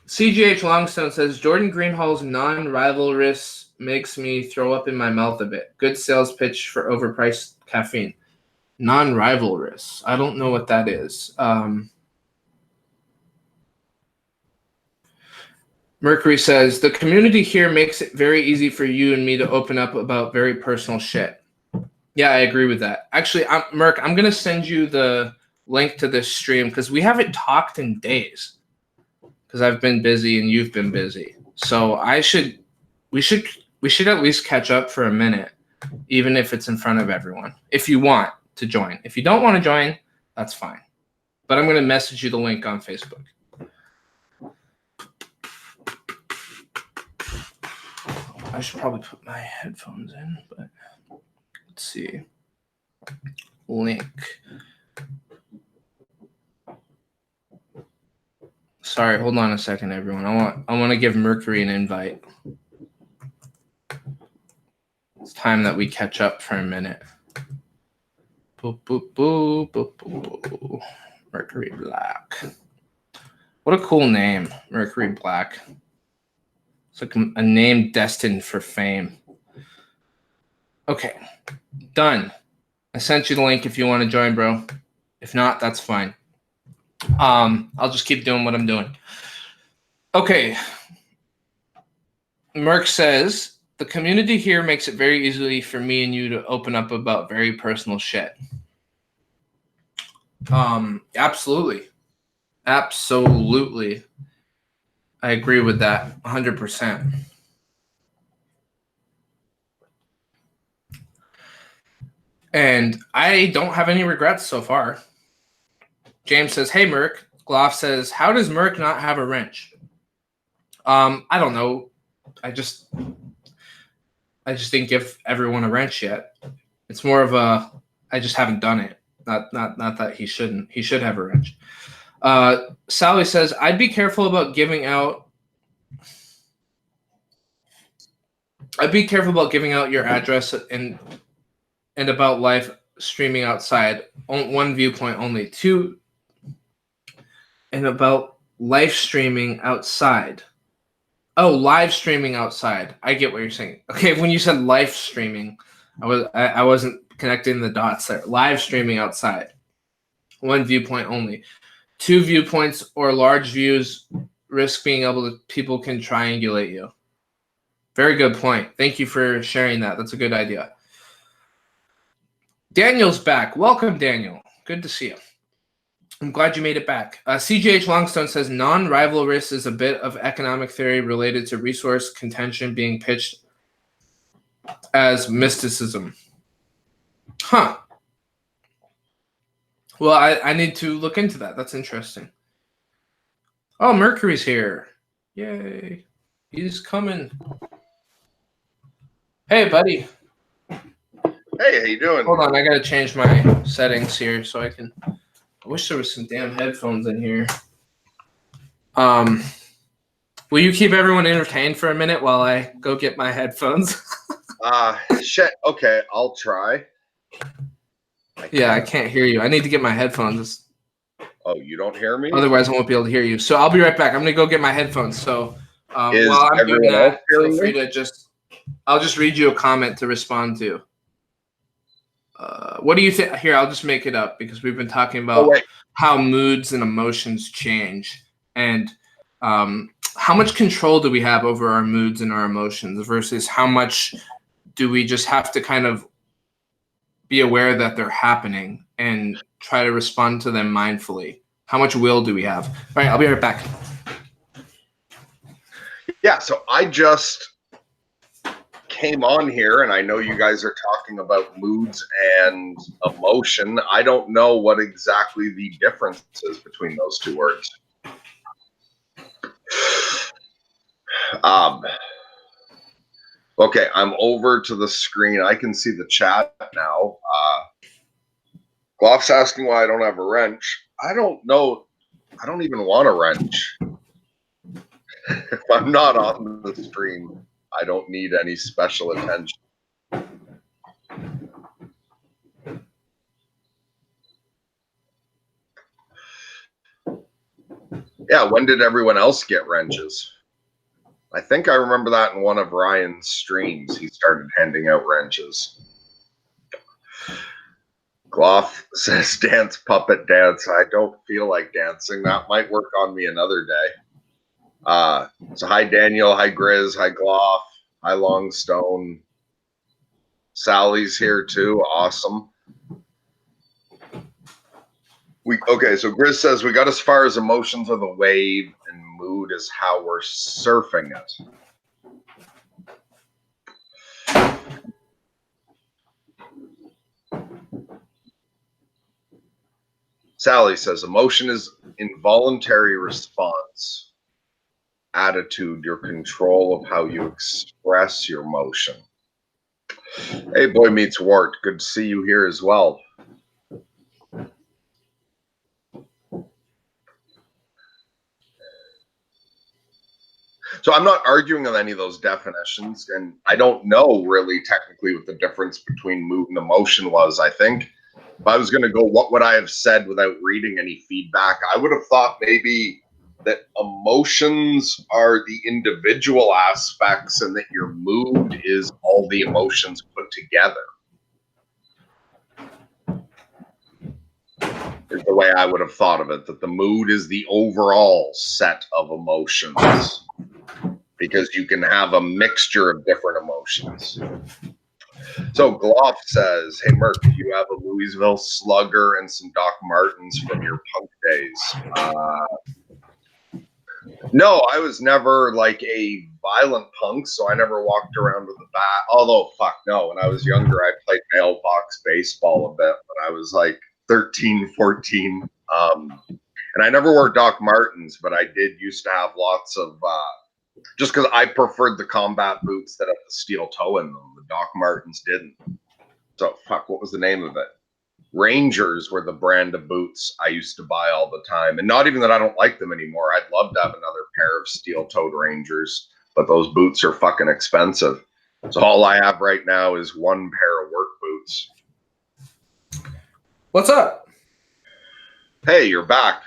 A: CGH Longstone says, Jordan Greenhall's non-rivalrous makes me throw up in my mouth a bit. Good sales pitch for overpriced caffeine. Non-rivalrous. I don't know what that is. Mercury says, the community here makes it very easy for you and me to open up about very personal shit. Yeah, I agree with that. Actually, Merc, I'm going to send you the link to this stream because we haven't talked in days because I've been busy and you've been busy. So we should at least catch up for a minute, even if it's in front of everyone, if you want to join. If you don't want to join, that's fine. But I'm going to message you the link on Facebook. I should probably put my headphones in, but let's see. Link. Sorry, hold on a second, everyone. I want to give Mercury an invite. It's time that we catch up for a minute. Boop, boop, boop, boop, boop, boop. Mercury Black. What a cool name, Mercury Black. It's like a name destined for fame. Okay, done. I sent you the link if you want to join, bro. If not, that's fine. I'll just keep doing what I'm doing. Okay. Merc says, the community here makes it very easy for me and you to open up about very personal shit. Absolutely. Absolutely. I agree with that 100%. And I don't have any regrets so far. James says, hey, Merc. Gloff says, how does Merc not have a wrench? I don't know. I just didn't give everyone a wrench yet. It's more of a, I just haven't done it. Not that he shouldn't. He should have a wrench. Sally says, I'd be careful about giving out your address and about live streaming outside. One viewpoint only. Two, and about live streaming outside. Oh, live streaming outside. I get what you're saying. Okay, when you said live streaming, I wasn't connecting the dots there. Live streaming outside. One viewpoint only. Two viewpoints or large views risk being able to, people can triangulate you. Very good point. Thank you for sharing that. That's a good idea. Daniel's back. Welcome, Daniel. Good to see you. I'm glad you made it back. CGH Longstone says non-rivalrous is a bit of economic theory related to resource contention being pitched as mysticism. Huh. Well, I need to look into that. That's interesting. Oh, Mercury's here. Yay. He's coming. Hey, buddy.
B: Hey, how you doing?
A: Hold on, I gotta change my settings here so I can. I wish there was some damn headphones in here. Will you keep everyone entertained for a minute while I go get my headphones?
B: Shit. Okay, I'll try.
A: I can't hear you. I need to get my headphones.
B: Oh, you don't hear me?
A: Otherwise, I won't be able to hear you. So I'll be right back. I'm gonna go get my headphones. So while I'm doing that, feel free to I'll just read you a comment to respond to. What do you think? Here, I'll just make it up because we've been talking about how moods and emotions change and how much control do we have over our moods and our emotions versus how much do we just have to kind of be aware that they're happening and try to respond to them mindfully. How much will do we have? All right, I'll be right back.
B: Yeah, so I just came on here and I know you guys are talking about moods and emotion. I don't know what exactly the difference is between those two words. Okay, I'm over to the screen. I can see the chat now. Gloff's asking why I don't have a wrench. I don't know. I don't even want a wrench. If I'm not on the stream, I don't need any special attention. Yeah, when did everyone else get wrenches? I think I remember that in one of Ryan's streams. He started handing out wrenches. Gloff says dance puppet dance. I don't feel like dancing. That might work on me another day. So hi Daniel, hi Grizz, hi Gloff, hi Longstone. Sally's here too. Awesome. Okay, so Grizz says we got as far as emotions are the wave and mood is how we're surfing it. Sally says emotion is involuntary response, attitude, your control of how you express your emotion. Hey, Boy Meets Wart, good to see you here as well. So I'm not arguing on any of those definitions, and I don't know really technically what the difference between mood and emotion was. I think if I was going to go, what would I have said without reading any feedback? I would have thought maybe that emotions are the individual aspects and that your mood is all the emotions put together. Is the way I would have thought of it, that the mood is the overall set of emotions, because you can have a mixture of different emotions. So Gloff says, hey, Merc, you have a Louisville Slugger and some Doc Martens from your punk days. No, I was never like a violent punk, so I never walked around with a bat. Although, fuck no, when I was younger, I played mailbox baseball a bit when I was like 13, 14. And I never wore Doc Martens, but I did used to have lots of... just because I preferred the combat boots that had the steel toe in them. The Doc Martens didn't. So, fuck, what was the name of it? Rangers were the brand of boots I used to buy all the time. And not even that I don't like them anymore. I'd love to have another pair of steel-toed Rangers, but those boots are fucking expensive. So all I have right now is one pair of work boots.
A: What's up?
B: Hey, you're back.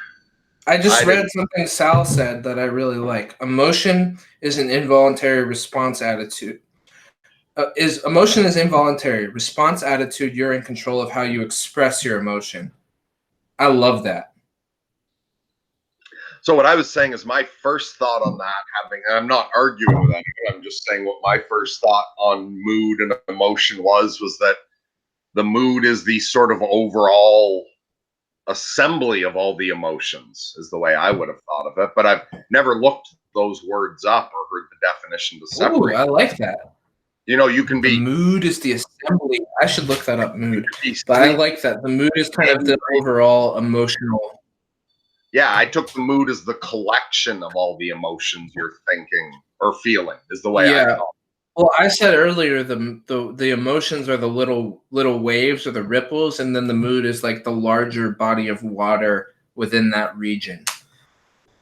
A: I just read something Sal said that I really like. Emotion is an involuntary response attitude. Emotion is involuntary. Response attitude, you're in control of how you express your emotion. I love that.
B: So what I was saying is my first thought on that, and I'm not arguing with anyone, I'm just saying what my first thought on mood and emotion was that the mood is the sort of overall assembly of all the emotions, is the way I would have thought of it. But I've never looked those words up or heard the definition to separate.
A: Ooh, I like that.
B: You know, you can be...
A: The mood is the assembly. I should look that up, mood. But I like that. The mood is kind of the overall emotional...
B: Yeah, I took the mood as the collection of all the emotions you're thinking or feeling, is the way I thought.
A: Well, I said earlier the emotions are the little waves or the ripples, and then the mood is like the larger body of water within that region.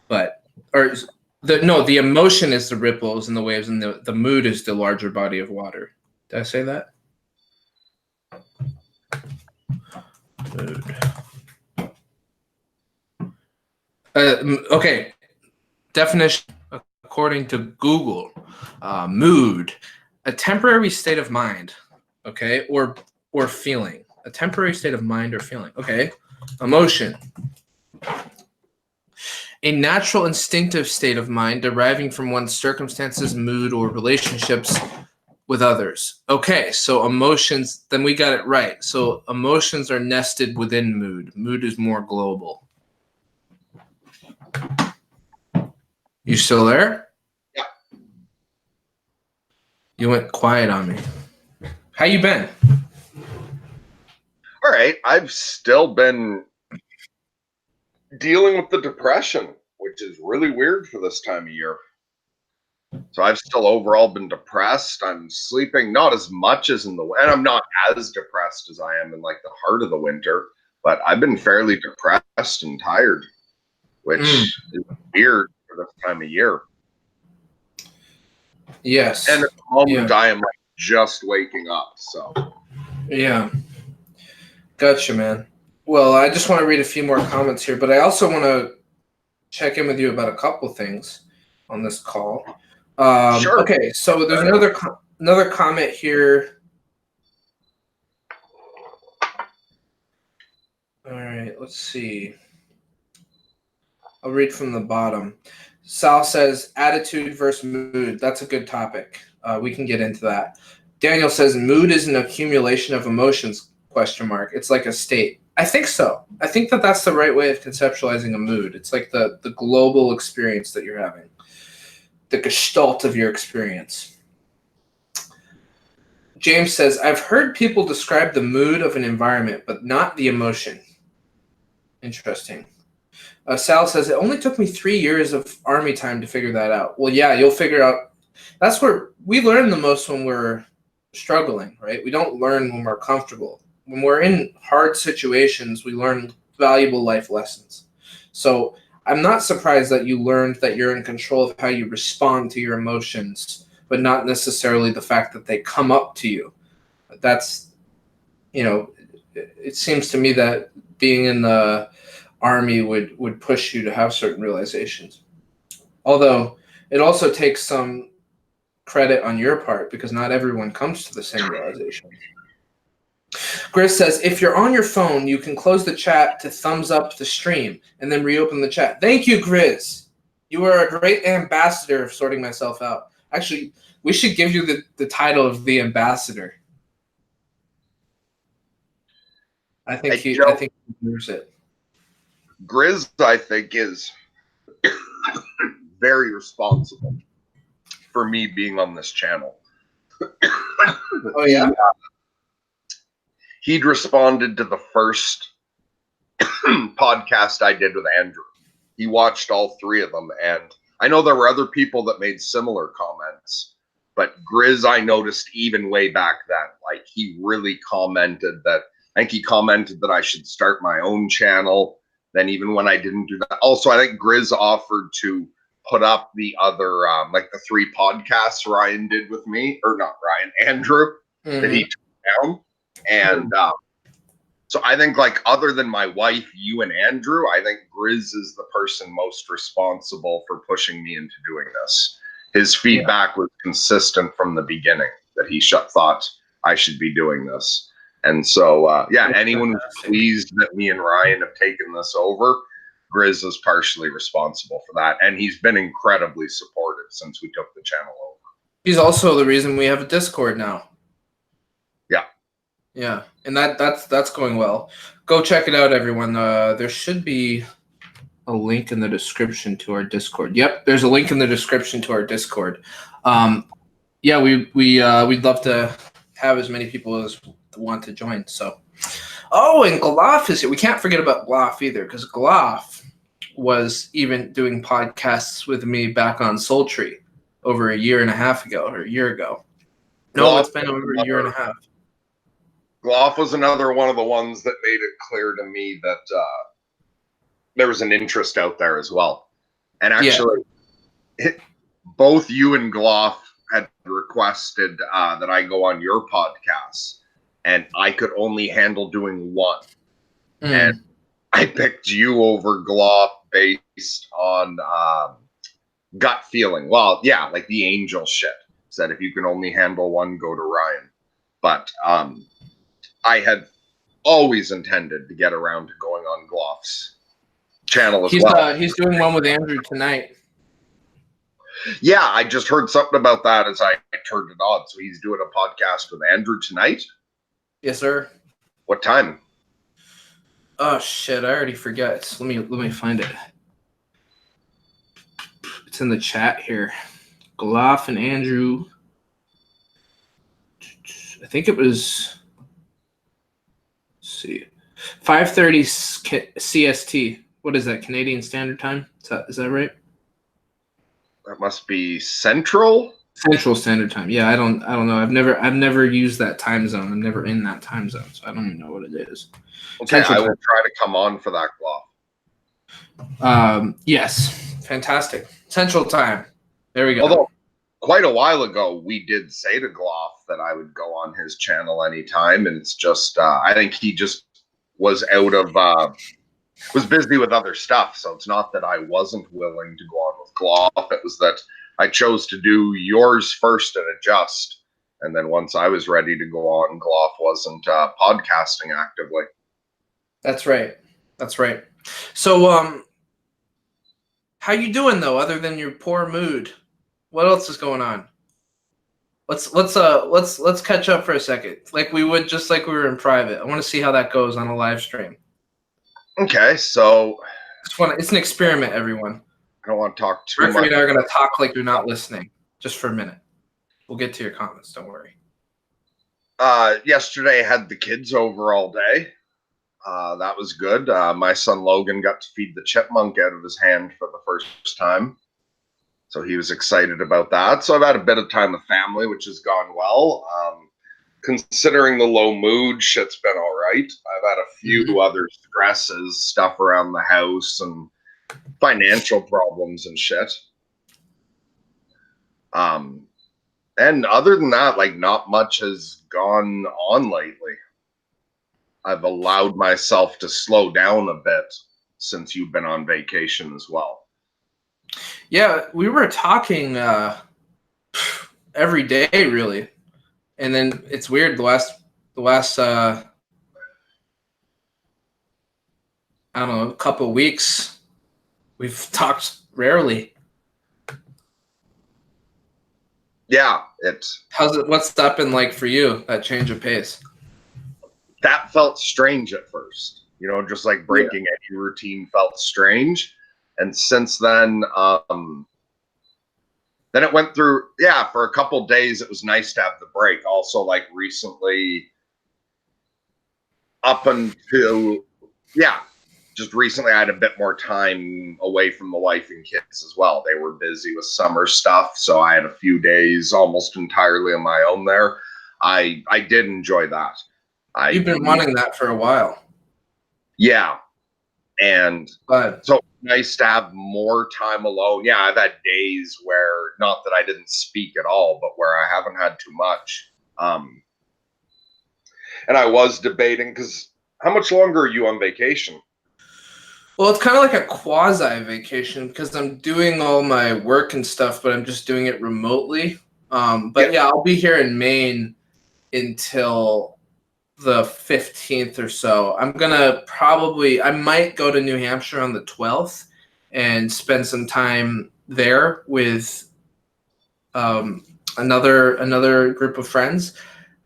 A: The emotion is the ripples and the waves, and the mood is the larger body of water. Did I say that? Mood. Okay. Definition according to Google. Mood, a temporary state of mind, okay, or feeling. A temporary state of mind or feeling. Okay. Emotion. A natural instinctive state of mind deriving from one's circumstances, mood, or relationships with others. Okay, so emotions, then we got it right. So emotions are nested within mood. Mood is more global. You still there?
B: Yeah.
A: You went quiet on me. How you been?
B: All right. I've still been dealing with the depression, which is really weird for this time of year. So I've still overall been depressed. I'm sleeping not as much as in and I'm not as depressed as I am in like the heart of the winter, but I've been fairly depressed and tired, which is weird for this time of year.
A: Yes.
B: And at the moment, I am like just waking up. So.
A: Yeah. Gotcha, man. Well, I just want to read a few more comments here, but I also want to check in with you about a couple things on this call.
B: Sure.
A: Okay, so there's another comment here. All right, let's see. I'll read from the bottom. Sal says, attitude versus mood. That's a good topic. We can get into that. Daniel says, mood is an accumulation of emotions, ? It's like a state. I think so. I think that that's the right way of conceptualizing a mood. It's like the global experience that you're having, the gestalt of your experience. James says, I've heard people describe the mood of an environment, but not the emotion. Interesting. Sal says, it only took me 3 years of army time to figure that out. Well, yeah, you'll figure out. That's where we learn the most, when we're struggling, right? We don't learn when we're comfortable. When we're in hard situations, we learn valuable life lessons. So I'm not surprised that you learned that you're in control of how you respond to your emotions, but not necessarily the fact that they come up to you. That's, it seems to me that being in the Army would push you to have certain realizations. Although it also takes some credit on your part, because not everyone comes to the same realization. Grizz says, if you're on your phone, you can close the chat to thumbs up the stream and then reopen the chat. Thank you, Grizz. You are a great ambassador of sorting myself out. Actually, we should give you the title of the ambassador. I think he deserves it.
B: Grizz, I think, is very responsible for me being on this channel.
A: Oh, yeah?
B: He'd responded to the first podcast I did with Andrew. He watched all 3 of them, and I know there were other people that made similar comments, but Grizz, I noticed even way back then, like, he really commented that, I think he commented that I should start my own channel. Then even when I didn't do that, also, I think Grizz offered to put up the other, like the 3 podcasts Ryan did with me, or not Ryan, Andrew, that he took down. And so I think, like, other than my wife, you and Andrew, I think Grizz is the person most responsible for pushing me into doing this. His feedback was consistent from the beginning that he thought I should be doing this. And so, anyone who's pleased that me and Ryan have taken this over, Grizz is partially responsible for that. And he's been incredibly supportive since we took the channel over.
A: He's also the reason we have a Discord now.
B: Yeah.
A: Yeah, and that's going well. Go check it out, everyone. There should be a link in the description to our Discord. Yep, there's a link in the description to our Discord. We'd love to have as many people as want to join. So, and Gloff is here. We can't forget about Gloff either, because Gloff was even doing podcasts with me back on Sultry over a year and a half ago, or a year ago. No, it's been over a year and a half.
B: Gloff was another one of the ones that made it clear to me that there was an interest out there as well. And actually, both you and Gloff had requested that I go on your podcast, and I could only handle doing one. And I picked you over Gloff based on gut feeling. Well, yeah, like the angel shit. Said if you can only handle one, go to Ryan. But I had always intended to get around to going on Gloff's channel as well.
A: He's doing one with Andrew tonight.
B: Yeah, I just heard something about that as I turned it on. So he's doing a podcast with Andrew tonight?
A: Yes, sir.
B: What time?
A: Oh shit, I already forget. Let me find it. It's in the chat here. Gloff and Andrew. I think it was, let's see, 5:30 CST. What is that? Canadian Standard Time? Is that right?
B: That must be Central
A: Standard Time. Yeah, I don't know. I've never used that time zone. I'm never in that time zone, so I don't even know what it is.
B: Okay, I will try to come on for that,
A: Gloff. Yes, fantastic. Central Time. There we go.
B: Although quite a while ago, we did say to Gloff that I would go on his channel anytime, and it's just I think he just was out of was busy with other stuff. So it's not that I wasn't willing to go on with Gloff. It was that I chose to do yours first and adjust. And then once I was ready to go on, Gloff wasn't podcasting actively.
A: That's right. That's right. So, how you doing though, other than your poor mood? What else is going on? Let's catch up for a second, like we would, just like we were in private. I want to see how that goes on a live stream.
B: Okay, so
A: It's an experiment, everyone.
B: I don't want to talk too
A: Referee
B: much.
A: and I are going to talk like you're not listening, just for a minute. We'll get to your comments. Don't worry.
B: Yesterday I had the kids over all day. That was good. My son Logan got to feed the chipmunk out of his hand for the first time. So he was excited about that. So I've had a bit of time with family, which has gone well. Considering the low mood, shit's been all right. I've had a few other stresses, stuff around the house and financial problems and shit. And other than that, like, not much has gone on lately. I've allowed myself to slow down a bit since you've been on vacation as well.
A: Yeah, we were talking every day, really. And then it's weird, the last I don't know, a couple of weeks, we've talked rarely.
B: Yeah,
A: what's that been like for you, that change of pace?
B: That felt strange at first, just like breaking any routine felt strange. And since then it went through, for a couple days, it was nice to have the break. Also, like recently, just recently I had a bit more time away from the wife and kids as well. They were busy with summer stuff, so I had a few days almost entirely on my own there. I did enjoy that.
A: You've been wanting that for a while.
B: Yeah. And so nice to have more time alone. Yeah, I've had days where, not that I didn't speak at all, but where I haven't had too much. And I was debating, because how much longer are you on vacation?
A: Well, it's kind of like a quasi vacation, because I'm doing all my work and stuff, but I'm just doing it remotely. I'll be here in Maine until the 15th or so. I might go to New Hampshire on the 12th and spend some time there with another group of friends,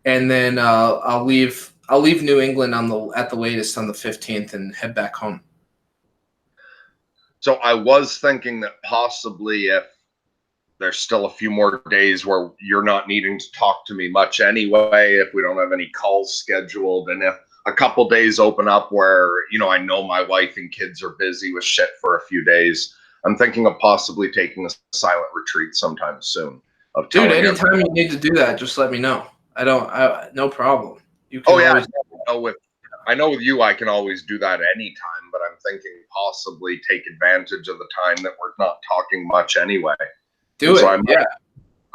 A: and then I'll leave New England at the latest on the 15th and head back home.
B: So I was thinking that possibly, if there's still a few more days where you're not needing to talk to me much anyway, if we don't have any calls scheduled, and if a couple days open up where, I know my wife and kids are busy with shit for a few days, I'm thinking of possibly taking a silent retreat sometime soon.
A: Dude, anytime you need to do that, just let me know. No problem.
B: You can always, I know with you, I can always do that anytime, but I'm thinking possibly take advantage of the time that we're not talking much anyway. I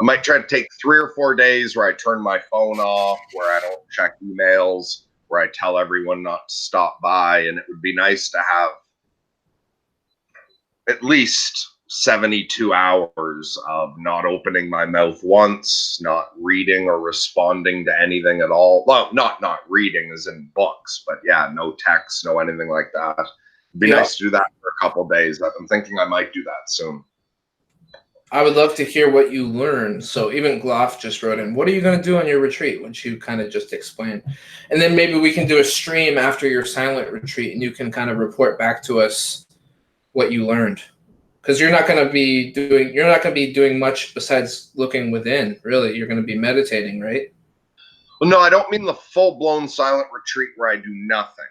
B: might try to take 3 or 4 days where I turn my phone off, where I don't check emails, where I tell everyone not to stop by. And it would be nice to have at least 72 hours of not opening my mouth once, not reading or responding to anything at all. Well, not reading as in books, but no text, no anything like that. It'd be nice to do that for a couple days. I'm thinking I might do that soon.
A: I would love to hear what you learned. So even Gloff just wrote in, what are you going to do on your retreat, which you kind of just explained. And then maybe we can do a stream after your silent retreat, and you can kind of report back to us what you learned. Because you're not going to be doing much besides looking within, really. You're going to be meditating, right?
B: Well, no, I don't mean the full-blown silent retreat where I do nothing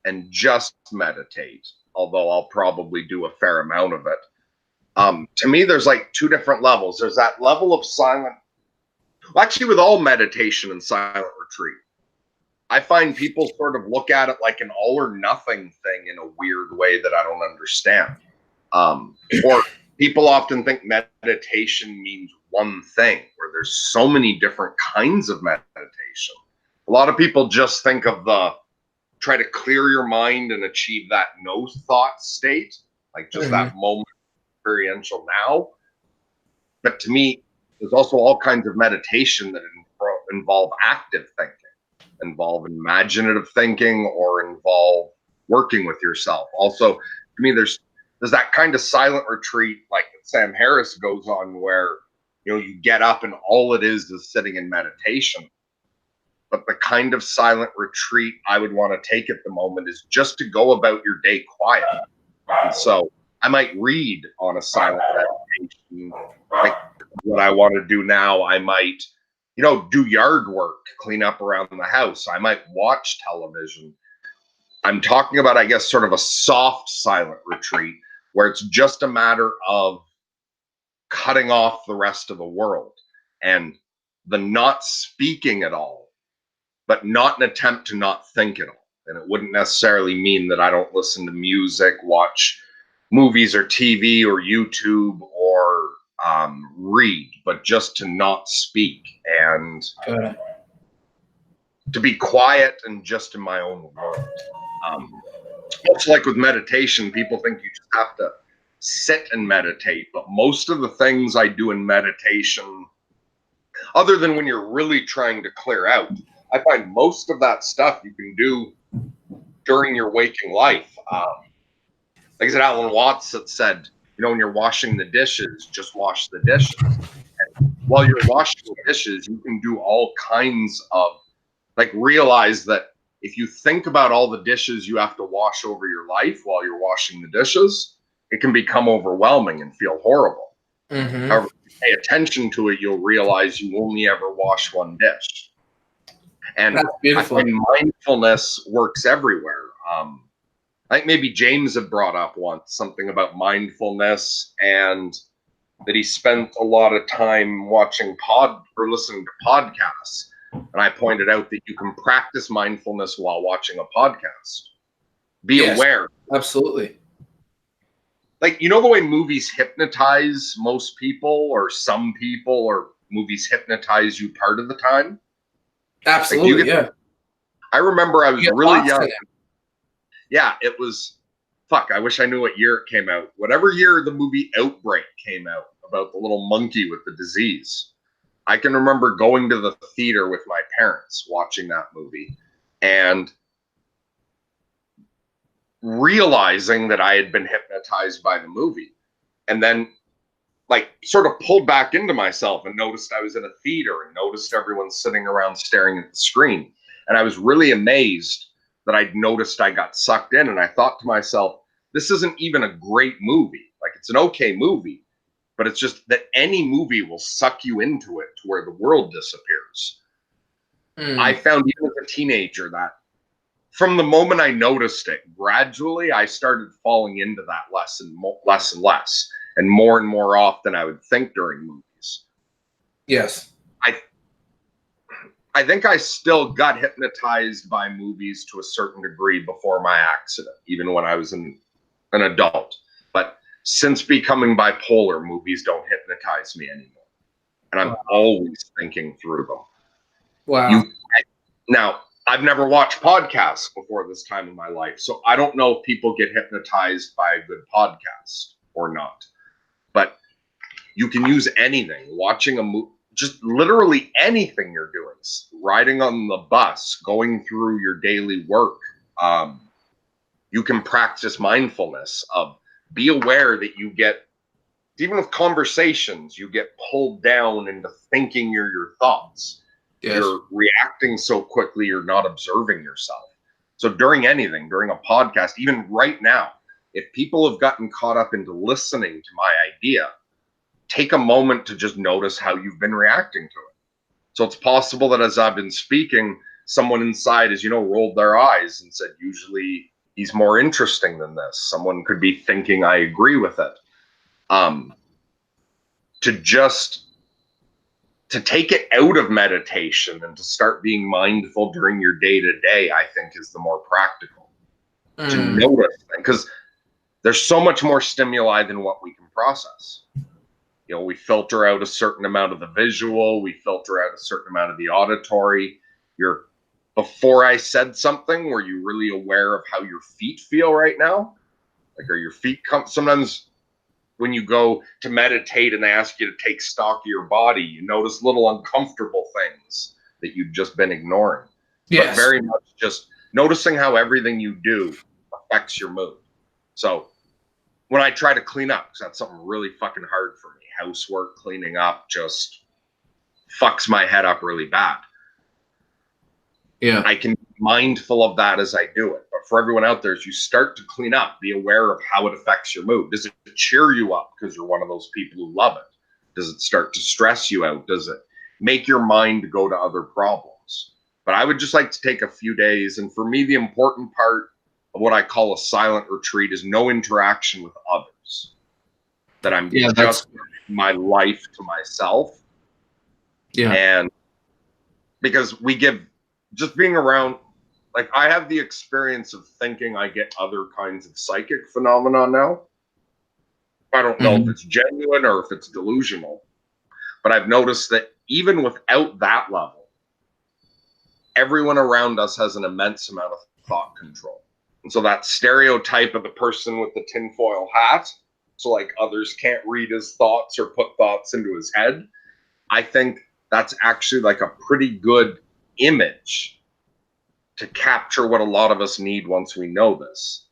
B: and just meditate, although I'll probably do a fair amount of it. To me, there's like 2 different levels. There's that level of silent. Well, actually, with all meditation and silent retreat, I find people sort of look at it like an all or nothing thing in a weird way that I don't understand. Or people often think meditation means one thing, where there's so many different kinds of meditation. A lot of people just think of the try to clear your mind and achieve that no thought state, like just that moment experiential now. But to me, there's also all kinds of meditation that involve active thinking, involve imaginative thinking, or involve working with yourself. Also, to me, there's that kind of silent retreat like Sam Harris goes on where, you know, you get up and all it is sitting in meditation. But the kind of silent retreat I would want to take at the moment is just to go about your day quiet. And so I might read on a silent meditation, like what I want to do now. I might, you know, do yard work, clean up around the house. I might watch television. I'm talking about, I guess, sort of a soft silent retreat where it's just a matter of cutting off the rest of the world and the not speaking at all, but not an attempt to not think at all. And it wouldn't necessarily mean that I don't listen to music, watch movies or TV or YouTube or read, but just to not speak and to be quiet and just in my own world. Much like with meditation, people think you just have to sit and meditate, but most of the things I do in meditation, other than when you're really trying to clear out, I find most of that stuff you can do during your waking life. Like I said, Alan Watts had said, you know, when you're washing the dishes, just wash the dishes. And while you're washing the dishes, you can do all kinds of, like, realize that if you think about all the dishes you have to wash over your life while you're washing the dishes, it can become overwhelming and feel horrible. However, if you pay attention to it, you'll realize you only ever wash one dish. And I find mindfulness works everywhere. I think maybe James had brought up once something about mindfulness and that he spent a lot of time watching listening to podcasts. And I pointed out that you can practice mindfulness while watching a podcast. Be aware.
A: Absolutely.
B: Like, you know the way movies hypnotize most people or some people, or movies hypnotize you part of the time?
A: Absolutely,
B: like I remember I was really young. Yeah, it was, I wish I knew what year it came out. Whatever year the movie Outbreak came out about the little monkey with the disease. I can remember going to the theater with my parents watching that movie and realizing that I had been hypnotized by the movie. And then, like, sort of pulled back into myself and noticed I was in a theater and noticed everyone sitting around staring at the screen. And I was really amazed that I'd noticed I got sucked in. And I thought to myself, this isn't even a great movie. Like, it's an okay movie, but it's just that any movie will suck you into it to where the world disappears. I found even as a teenager that from the moment I noticed it, gradually I started falling into that less and less, and more often I would think during movies.
A: Yes.
B: I think I still got hypnotized by movies to a certain degree before my accident, even when I was an adult. But since becoming bipolar, movies don't hypnotize me anymore. And I'm always thinking through them.
A: Wow.
B: Now, I've never watched podcasts before this time in my life, so I don't know if people get hypnotized by a good podcast or not. But you can use anything. Watching a movie, just literally anything you're doing. Riding on the bus, going through your daily work. You can practice mindfulness of be aware that you get, even with conversations, you get pulled down into thinking your thoughts. Yes. You're reacting so quickly, you're not observing yourself. So during anything, during a podcast, even right now, if people have gotten caught up into listening to my idea, take a moment to just notice how you've been reacting to it. So it's possible that as I've been speaking, someone inside has, rolled their eyes and said, usually he's more interesting than this. Someone could be thinking I agree with it. To take it out of meditation and to start being mindful during your day-to-day, I think is the more practical. To notice, because there's so much more stimuli than what we can process. We filter out a certain amount of the visual, we filter out a certain amount of the auditory. Your before I said something? Were you really aware of how your feet feel right now? Like, are your feet sometimes when you go to meditate and they ask you to take stock of your body, you notice little uncomfortable things that you've just been ignoring.
A: Yes.
B: But very much just noticing how everything you do affects your mood. So when I try to clean up, because that's something really fucking hard for me, housework, cleaning up just fucks my head up really bad.
A: Yeah.
B: I can be mindful of that as I do it. But for everyone out there, as you start to clean up, be aware of how it affects your mood. Does it cheer you up because you're one of those people who love it? Does it start to stress you out? Does it make your mind go to other problems? But I would just like to take a few days. And for me, the important part of what I call a silent retreat is no interaction with others. That I'm just my life to myself.
A: Yeah.
B: And because we give just being around, like I have the experience of thinking I get other kinds of psychic phenomena now. I don't know if it's genuine or if it's delusional, but I've noticed that even without that level, everyone around us has an immense amount of thought control. And so that stereotype of the person with the tinfoil hat, so like others can't read his thoughts or put thoughts into his head, I think that's actually like a pretty good image to capture what a lot of us need once we know this.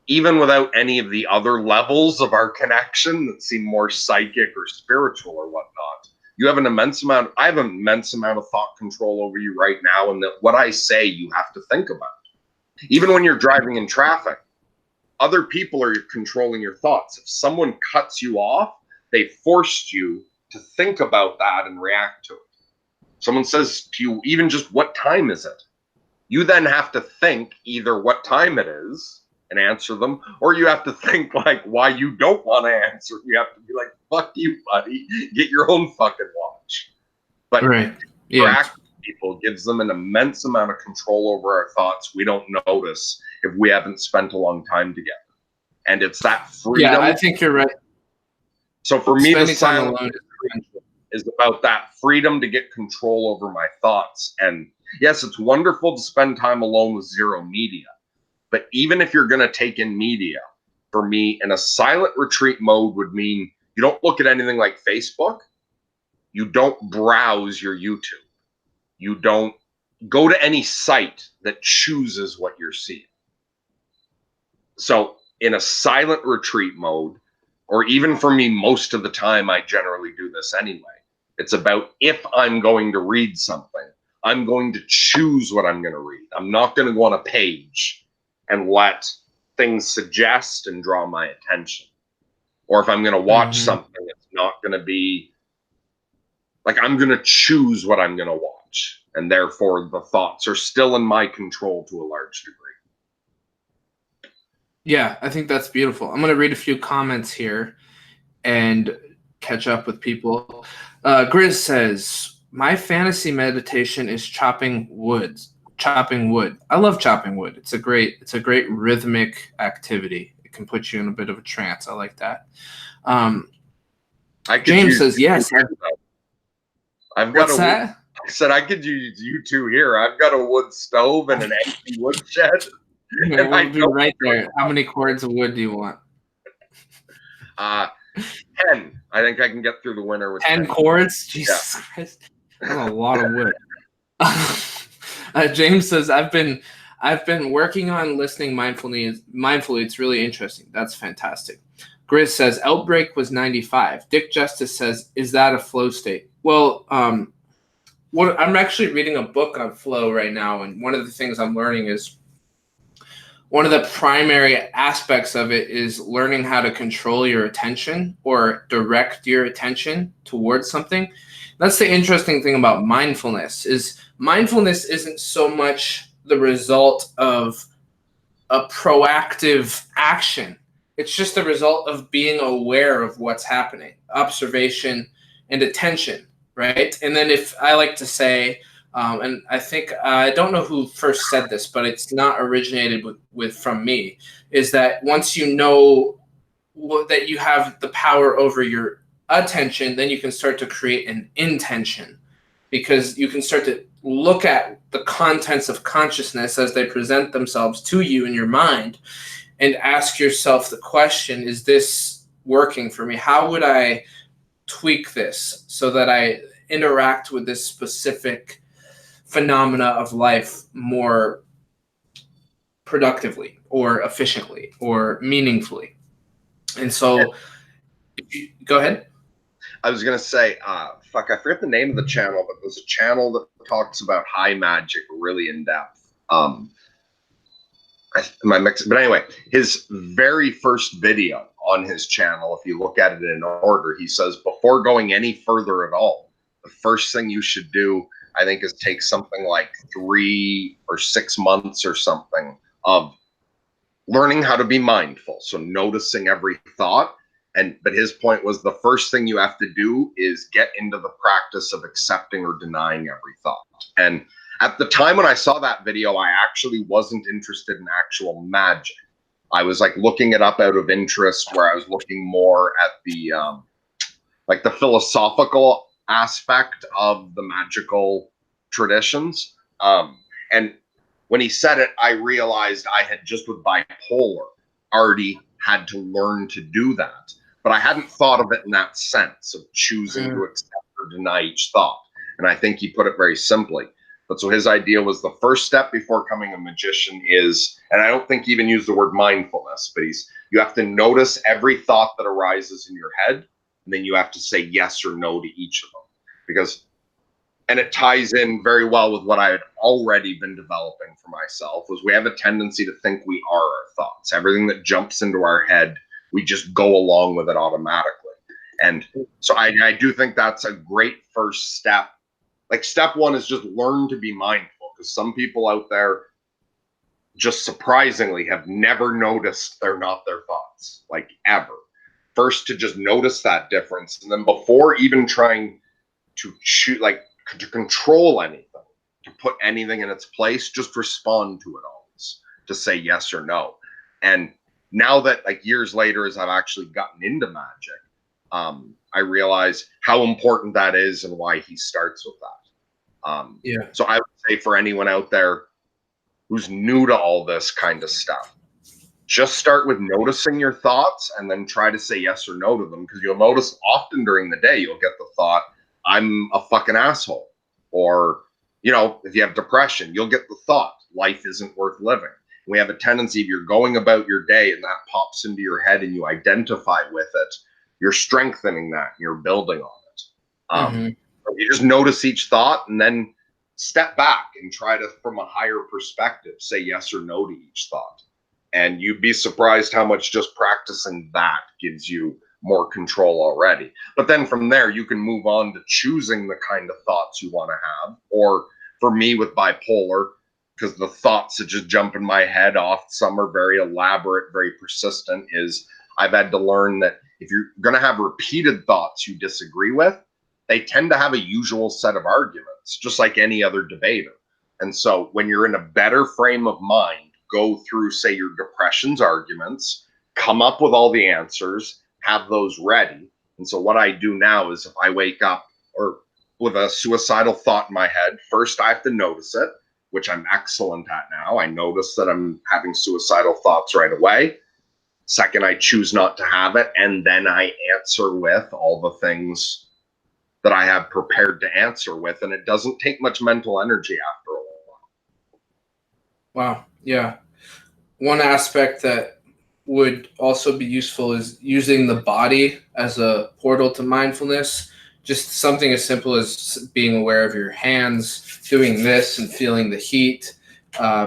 B: Even without any of the other levels of our connection that seem more psychic or spiritual or whatnot, you have an immense amount, I have an immense amount of thought control over you right now, and that what I say you have to think about. Even when you're driving in traffic, other people are controlling your thoughts. If someone cuts you off, they forced you to think about that and react to it. Someone says to you, even just what time is it? You then have to think either what time it is and answer them, or you have to think like why you don't want to answer. You have to be like, fuck you, buddy. Get your own fucking watch. But interact with people gives them an immense amount of control over our thoughts we don't notice if we haven't spent a long time together. And it's that freedom.
A: Yeah, I think you're right.
B: So for me, the silent is about that freedom to get control over my thoughts. And yes, it's wonderful to spend time alone with zero media. But even if you're going to take in media, for me, in a silent retreat mode would mean you don't look at anything like Facebook. You don't browse your YouTube. You don't go to any site that chooses what you're seeing. So in a silent retreat mode, or even for me, most of the time, I generally do this anyway. It's about if I'm going to read something, I'm going to choose what I'm going to read. I'm not going to go on a page and let things suggest and draw my attention. Or if I'm going to watch something, it's not going to be like I'm going to choose what I'm going to watch. And therefore, the thoughts are still in my control to a large degree.
A: Yeah, I think that's beautiful. I'm going to read a few comments here and catch up with people. Grizz says, my fantasy meditation is chopping wood. I love chopping wood. It's a great rhythmic activity. It can put you in a bit of a trance. I like that. James says, yes.
B: I've got I said I could use you two here. I've got a wood stove and an empty wood shed.
A: We'll be right there. How many cords of wood do you want?
B: 10. I think I can get through the winter with
A: 10 cords. Jesus Christ, that's a lot of wood. James says, I've been working on listening mindfully. It's really interesting. That's fantastic. Grizz says, Outbreak was 95. Dick Justice says, is that a flow state? Well, I'm actually reading a book on flow right now, and one of the things I'm learning is one of the primary aspects of it is learning how to control your attention or direct your attention towards something. That's the interesting thing about mindfulness is mindfulness isn't so much the result of a proactive action. It's just the result of being aware of what's happening, observation and attention, right? And then if I like to say, and I think I don't know who first said this, but it's not originated with from me, is that once you know that you have the power over your attention, then you can start to create an intention, because you can start to look at the contents of consciousness as they present themselves to you in your mind, and ask yourself the question, is this working for me? How would I tweak this so that I interact with this specific phenomena of life more productively or efficiently or meaningfully? And so, go ahead.
B: I was gonna say, fuck, I forget the name of the channel, but there's a channel that talks about high magic really in depth. But anyway, his very first video on his channel, if you look at it in order, he says, before going any further at all, the first thing you should do, I think, is take something like 3 or 6 months or something of learning how to be mindful. So noticing every thought. But his point was the first thing you have to do is get into the practice of accepting or denying every thought. And at the time when I saw that video, I actually wasn't interested in actual magic. I was like looking it up out of interest, where I was looking more at the like the philosophical aspect of the magical traditions. And when he said it, I realized I had just with bipolar already had to learn to do that. But I hadn't thought of it in that sense of choosing to accept or deny each thought. And I think he put it very simply. But so his idea was the first step before becoming a magician is, and I don't think he even used the word mindfulness, but you have to notice every thought that arises in your head, and then you have to say yes or no to each of them. Because, and it ties in very well with what I had already been developing for myself, was we have a tendency to think we are our thoughts. Everything that jumps into our head, we just go along with it automatically. And so I do think that's a great first step. Like step one is just learn to be mindful, because some people out there just surprisingly have never noticed they're not their thoughts, like ever. First, to just notice that difference. And then before even trying to shoot, like to control anything, to put anything in its place, just respond to it always, to say yes or no. And now that like years later, as I've actually gotten into magic, I realize how important that is and why he starts with that. So I would say for anyone out there who's new to all this kind of stuff, just start with noticing your thoughts and then try to say yes or no to them, because you'll notice often during the day you'll get the thought, I'm a fucking asshole. Or, you know, if you have depression, you'll get the thought, life isn't worth living. We have a tendency, if you're going about your day and that pops into your head and you identify with it, you're strengthening that and you're building on it. You just notice each thought and then step back and try to, from a higher perspective, say yes or no to each thought. And you'd be surprised how much just practicing that gives you more control already. But then from there, you can move on to choosing the kind of thoughts you want to have. Or for me with bipolar, because the thoughts that just jump in my head off, some are very elaborate, very persistent, is I've had to learn that if you're going to have repeated thoughts you disagree with, they tend to have a usual set of arguments, just like any other debater. And so when you're in a better frame of mind, go through, say, your depression's arguments, come up with all the answers, have those ready. And so what I do now is if I wake up or with a suicidal thought in my head, first I have to notice it, which I'm excellent at now. I notice that I'm having suicidal thoughts right away. Second, I choose not to have it. And then I answer with all the things that I have prepared to answer with. And it doesn't take much mental energy after a while.
A: Wow. Yeah. One aspect that would also be useful is using the body as a portal to mindfulness. Just something as simple as being aware of your hands, doing this and feeling the heat,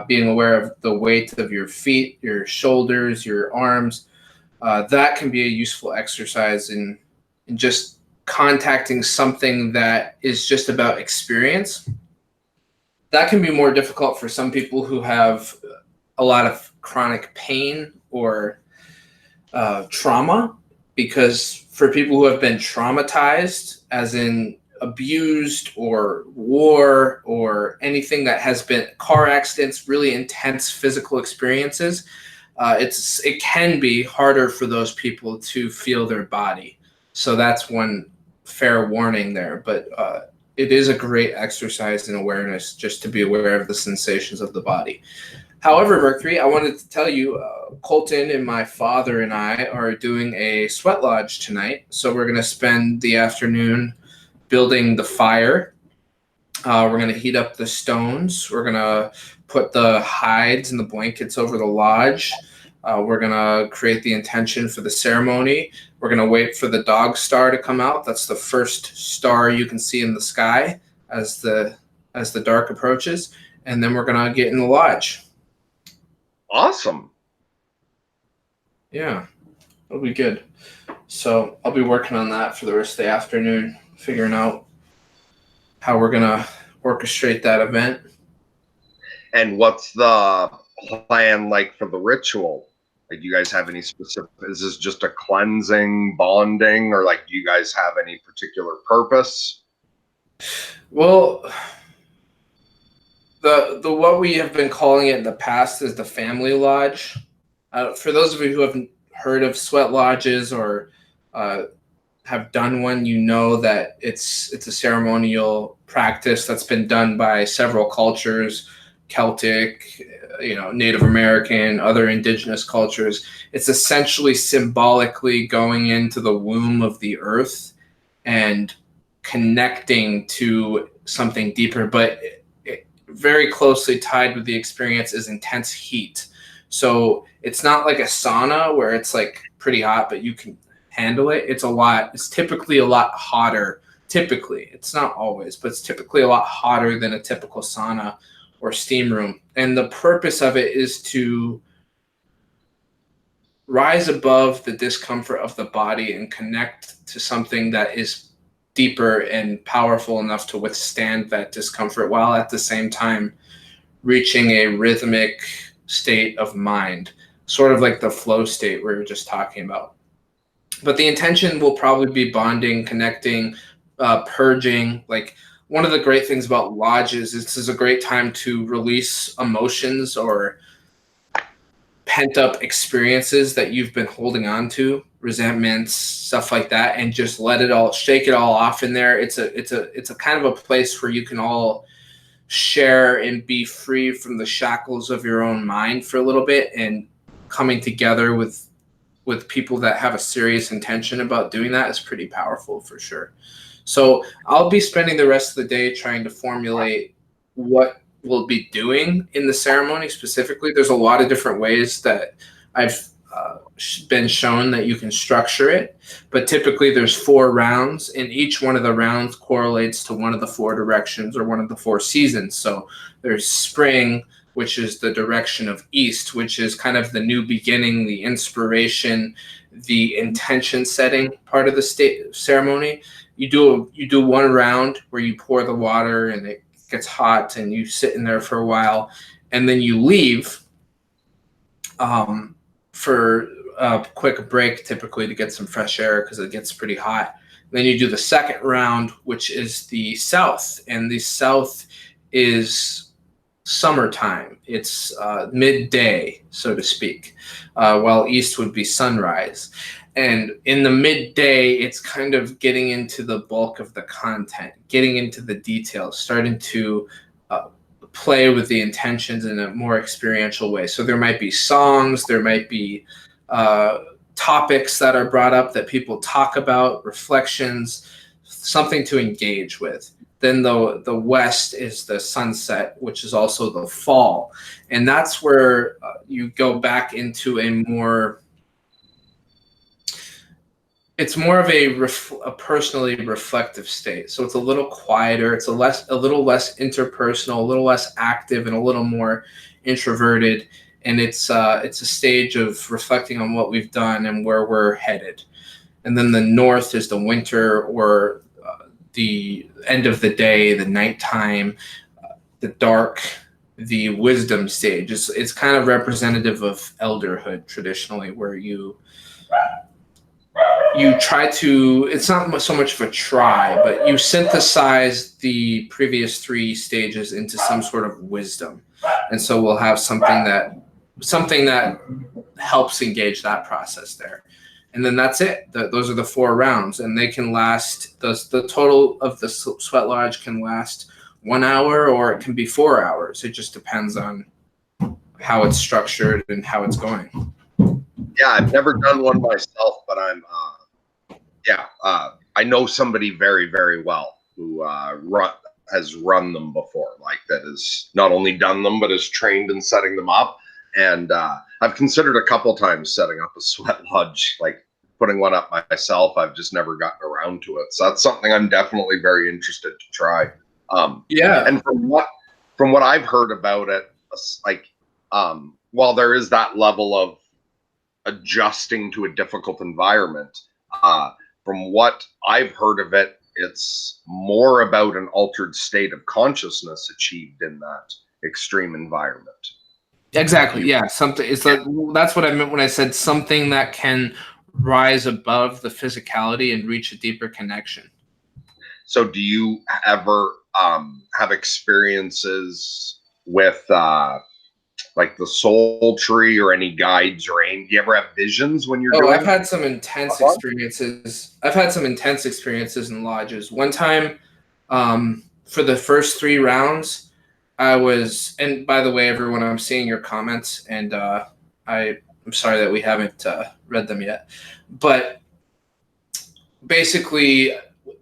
A: being aware of the weight of your feet, your shoulders, your arms. That can be a useful exercise in just contacting something that is just about experience. That can be more difficult for some people who have a lot of chronic pain or trauma, because for people who have been traumatized, as in abused or war or anything that has been car accidents, really intense physical experiences, it can be harder for those people to feel their body. So that's one fair warning there. But it is a great exercise in awareness just to be aware of the sensations of the body. However, Mercury, I wanted to tell you, Colton and my father and I are doing a sweat lodge tonight. So we're going to spend the afternoon building the fire. We're going to heat up the stones. We're going to put the hides and the blankets over the lodge. We're going to create the intention for the ceremony. We're going to wait for the dog star to come out. That's the first star you can see in the sky as the dark approaches. And then we're going to get in the lodge.
B: Awesome.
A: Yeah, it'll be good. So I'll be working on that for the rest of the afternoon, figuring out how we're going to orchestrate that event.
B: And what's the plan like for the ritual? Like, do you guys have any specific, is this just a cleansing, bonding, or like, do you guys have any particular purpose?
A: Well, the what we have been calling it in the past is the family lodge. For those of you who haven't heard of sweat lodges or have done one, you know that it's a ceremonial practice that's been done by several cultures, Celtic, Native American, other indigenous cultures. It's essentially symbolically going into the womb of the earth and connecting to something deeper, but very closely tied with the experience is intense heat. So it's not like a sauna where it's like pretty hot, but you can handle it. It's typically a lot hotter. Typically, it's not always, but it's typically a lot hotter than a typical sauna or steam room. And the purpose of it is to rise above the discomfort of the body and connect to something that is deeper and powerful enough to withstand that discomfort while at the same time reaching a rhythmic state of mind, sort of like the flow state we were just talking about. But the intention will probably be bonding, connecting, purging. Like, one of the great things about lodges is this is a great time to release emotions or pent up experiences that you've been holding on to, resentments, stuff like that, and just shake it all off in there. It's a kind of a place where you can all share and be free from the shackles of your own mind for a little bit, and coming together with people that have a serious intention about doing that is pretty powerful for sure. So I'll be spending the rest of the day trying to formulate what we'll be doing in the ceremony specifically. There's a lot of different ways that I've been shown that you can structure it, but typically there's 4 rounds, and each one of the rounds correlates to one of the 4 directions or one of the 4 seasons. So there's spring, which is the direction of east, which is kind of the new beginning, the inspiration, the intention setting part of the ceremony. You do one round where you pour the water and it gets hot and you sit in there for a while, and then you leave for a quick break, typically to get some fresh air because it gets pretty hot. Then you do the second round, which is the south, and the south is summertime. It's midday, so to speak, while east would be sunrise. And in the midday, it's kind of getting into the bulk of the content, getting into the details, starting to play with the intentions in a more experiential way. So there might be songs, there might be topics that are brought up that people talk about, reflections, something to engage with. Then the west is the sunset, which is also the fall. And that's where you go back into it's more of a personally reflective state. So it's a little quieter, it's a little less interpersonal, a little less active, and a little more introverted. And it's a stage of reflecting on what we've done and where we're headed. And then the north is the winter, or the end of the day, the nighttime, the dark, the wisdom stage. It's kind of representative of elderhood traditionally, where you try to, it's not so much of a try, but you synthesize the previous 3 stages into some sort of wisdom. And so we'll have something that helps engage that process there. and then that's it. Those are the 4 rounds, and they can last. The total of the sweat lodge can last 1 hour, or it can be 4 hours. It just depends on how it's structured and how it's going.
B: Yeah, I've never done one myself, but I know somebody very, very well who has run them before, like that has not only done them, but is trained in setting them up. And I've considered a couple times setting up a sweat lodge, like putting one up myself. I've just never gotten around to it. So that's something I'm definitely very interested to try. And from what I've heard about it, like, while there is that level of adjusting to a difficult environment, from what I've heard of it, it's more about an altered state of consciousness achieved in that extreme environment.
A: Exactly. Yeah. Something. It's like that's what I meant when I said something that can rise above the physicality and reach a deeper connection.
B: So, do you ever have experiences with like the soul tree or any guides or anything? Do you ever have visions when you're doing?
A: I've had some intense experiences. I've had some intense experiences in lodges. One time, for the first 3 rounds, I was, and by the way, everyone, I'm seeing your comments, and I'm sorry that we haven't read them yet. But basically,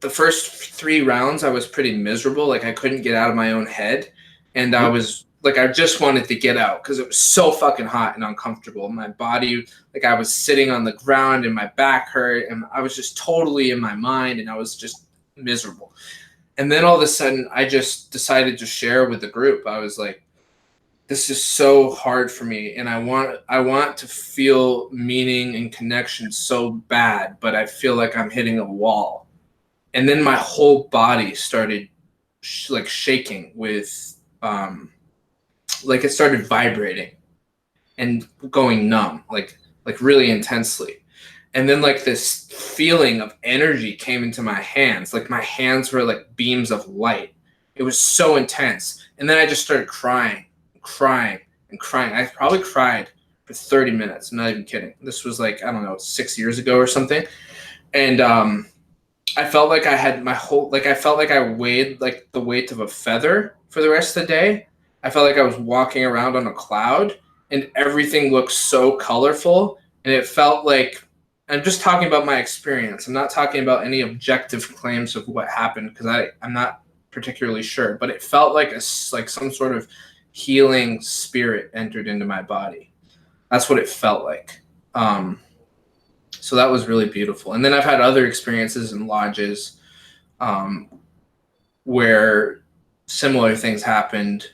A: the first 3 rounds, I was pretty miserable. Like, I couldn't get out of my own head, and I was like, I just wanted to get out because it was so fucking hot and uncomfortable. My body, like, I was sitting on the ground and my back hurt, and I was just totally in my mind, and I was just miserable. And then all of a sudden, I just decided to share with the group. I was like, this is so hard for me, and I want to feel meaning and connection so bad, but I feel like I'm hitting a wall. And then my whole body started like shaking with like it started vibrating and going numb, like really intensely. And then like this feeling of energy came into my hands. Like my hands were like beams of light. It was so intense. And then I just started crying. I probably cried for 30 minutes. I'm not even kidding. This was like, I don't know, 6 years ago or something. And I felt like I had I felt like I weighed like the weight of a feather for the rest of the day. I felt like I was walking around on a cloud, and everything looked so colorful. And it felt like, I'm just talking about my experience. I'm not talking about any objective claims of what happened because I'm not particularly sure. But it felt like like some sort of healing spirit entered into my body. That's what it felt like. So that was really beautiful. And then I've had other experiences in lodges where similar things happened.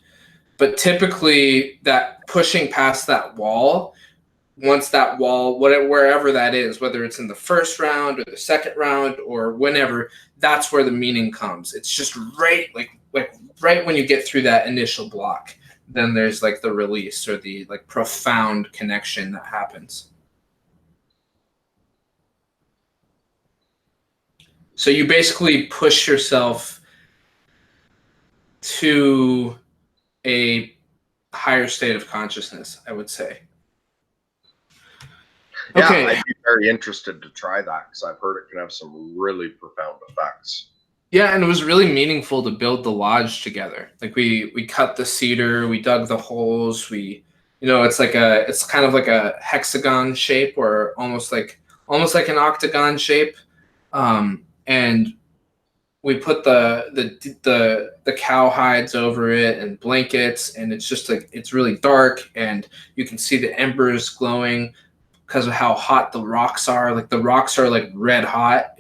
A: But typically that pushing past that wall, once that wall, wherever that is, whether it's in the first round or the second round or whenever, that's where the meaning comes. It's just right, like right when you get through that initial block, then there's like the release or the like profound connection that happens. So you basically push yourself to a higher state of consciousness, I would say.
B: Yeah,
A: okay.
B: I'd be very interested to try that because I've heard it can have some really profound effects.
A: Yeah, and it was really meaningful to build the lodge together. Like we cut the cedar, we dug the holes, it's kind of like a hexagon shape or almost like an octagon shape. And we put the cow hides over it and blankets, and it's just like it's really dark, and you can see the embers glowing because of how hot the rocks are. Like the rocks are like red hot.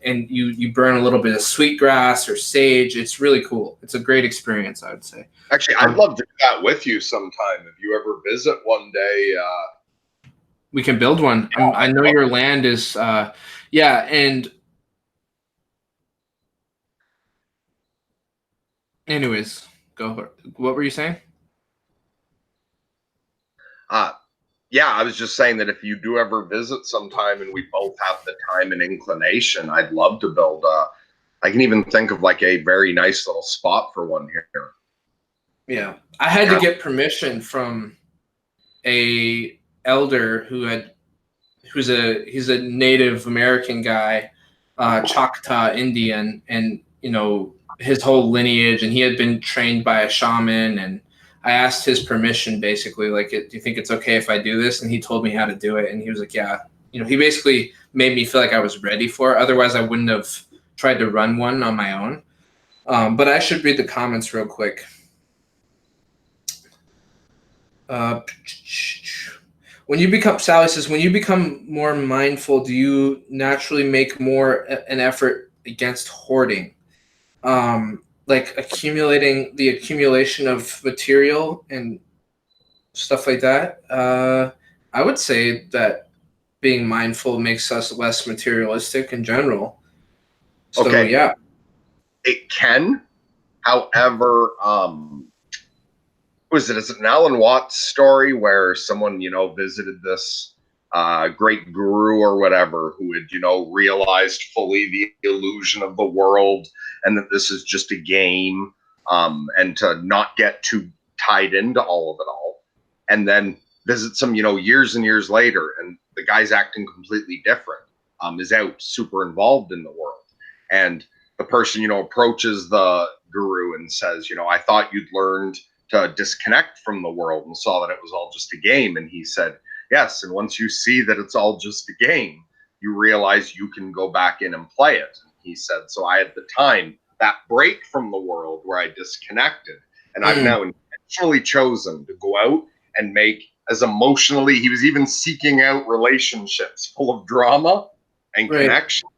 A: And you burn a little bit of sweetgrass or sage. It's really cool. It's a great experience, I would say.
B: Actually, I'd love to do that with you sometime. If you ever visit one day,
A: we can build one. I know your land is, and anyways, go. What were you saying?
B: Yeah, I was just saying that if you do ever visit sometime and we both have the time and inclination, I'd love to build I can even think of like a very nice little spot for one here.
A: Yeah. I had to get permission from a elder who he's a Native American guy, Choctaw Indian, and his whole lineage, and he had been trained by a shaman. And I asked his permission, basically, like, do you think it's okay if I do this? And he told me how to do it, and he was like, yeah. He basically made me feel like I was ready for it. Otherwise, I wouldn't have tried to run one on my own. But I should read the comments real quick. Sally says, when you become more mindful, do you naturally make more an effort against hoarding? Like the accumulation of material and stuff like that. I would say that being mindful makes us less materialistic in general. So,
B: Okay.
A: yeah.
B: It can. However, is it an Alan Watts story where someone, visited this great guru or whatever who had, realized fully the illusion of the world and that this is just a game, and to not get too tied into all of it all, and then visit some, years and years later, and the guy's acting completely different, is out super involved in the world. And the person, approaches the guru and says, I thought you'd learned to disconnect from the world and saw that it was all just a game. And he said, yes. And once you see that it's all just a game, you realize you can go back in and play it. And he said, so I had the time, that break from the world where I disconnected. And I've now intentionally chosen to go out and make as emotionally, he was even seeking out relationships full of drama and connection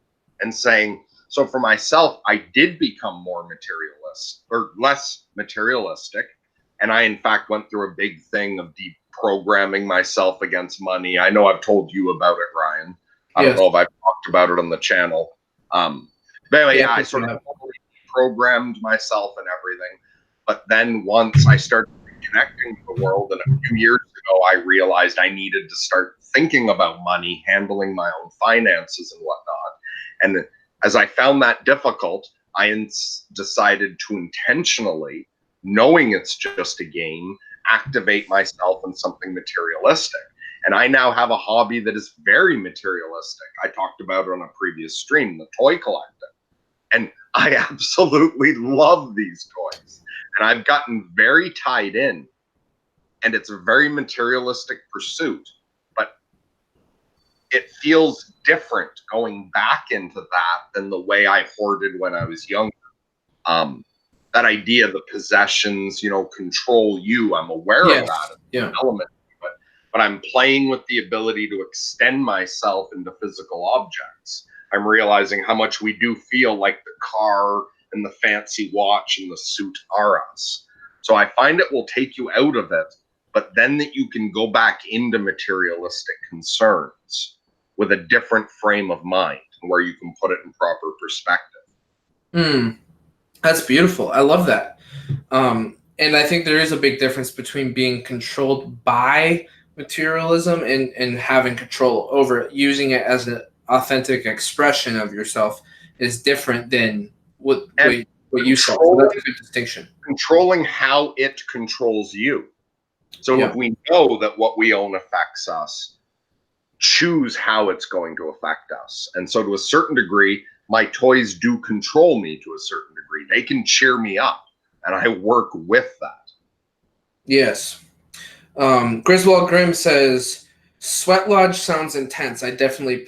B: and saying, so for myself, I did become more materialist or less materialistic. And I, in fact, went through a big thing of deprogramming myself against money. I know I've told you about it, Ryan. I don't know if I've talked about it on the channel. But anyway, I sort of programmed myself and everything. But then once I started connecting to the world, and a few years ago, I realized I needed to start thinking about money, handling my own finances and whatnot. And as I found that difficult, I decided to intentionally, knowing it's just a game, activate myself in something materialistic. And I now have a hobby that is very materialistic. I talked about it on a previous stream, the toy collecting. And I absolutely love these toys. And I've gotten very tied in. And it's a very materialistic pursuit. But it feels different going back into that than the way I hoarded when I was younger. That idea, the possessions, control you. I'm aware of that. It's an element of it. But I'm playing with the ability to extend myself into physical objects. I'm realizing how much we do feel like the car and the fancy watch and the suit are us. So I find it will take you out of it, but then that you can go back into materialistic concerns with a different frame of mind where you can put it in proper perspective.
A: That's beautiful. I love that. And I think there is a big difference between being controlled by materialism and having control over it. Using it as an authentic expression of yourself is different than what you saw. So that's a good distinction.
B: Controlling how it controls you. So if we know that what we own affects us, choose how it's going to affect us. And so to a certain degree, my toys do control me to a certain degree. They can cheer me up, and I work with that.
A: Yes. Griswold Grimm says, Sweat Lodge sounds intense. I definitely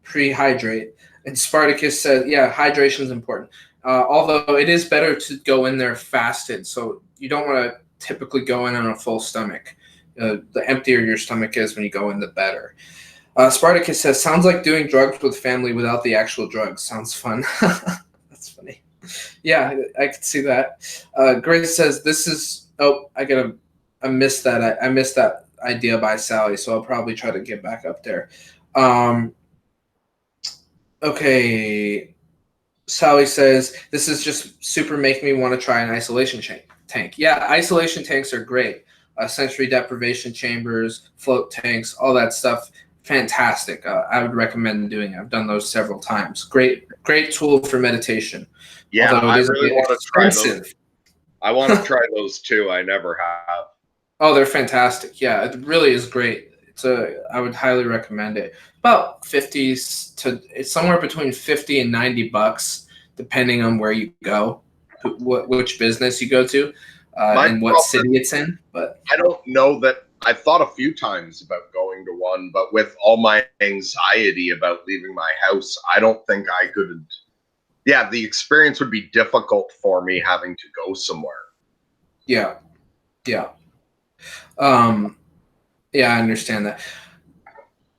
A: pre-hydrate. And Spartacus says, yeah, hydration is important. Although it is better to go in there fasted. So you don't want to typically go in on a full stomach. The emptier your stomach is when you go in, the better. Spartacus says, sounds like doing drugs with family without the actual drugs. Sounds fun. That's funny. Yeah, I could see that. Grace says, this is, I missed that. I missed that idea by Sally, so I'll probably try to get back up there. Okay. Sally says, this is just super making me want to try an isolation tank. Yeah, isolation tanks are great. Sensory deprivation chambers, float tanks, all that stuff. Fantastic. I would recommend doing it. I've done those several times. Great tool for meditation.
B: Yeah, I really want to try those. I want to try those too. I never have.
A: Oh, they're fantastic. Yeah, it really is great I would highly recommend it. About 50s to it's somewhere between 50 and $90, depending on where you go, which business you go to, and what city it's in. But
B: I don't know that I've thought a few times about going to one, but with all my anxiety about leaving my house, I don't think I could. Yeah, the experience would be difficult for me having to go somewhere.
A: Yeah. Yeah, I understand that.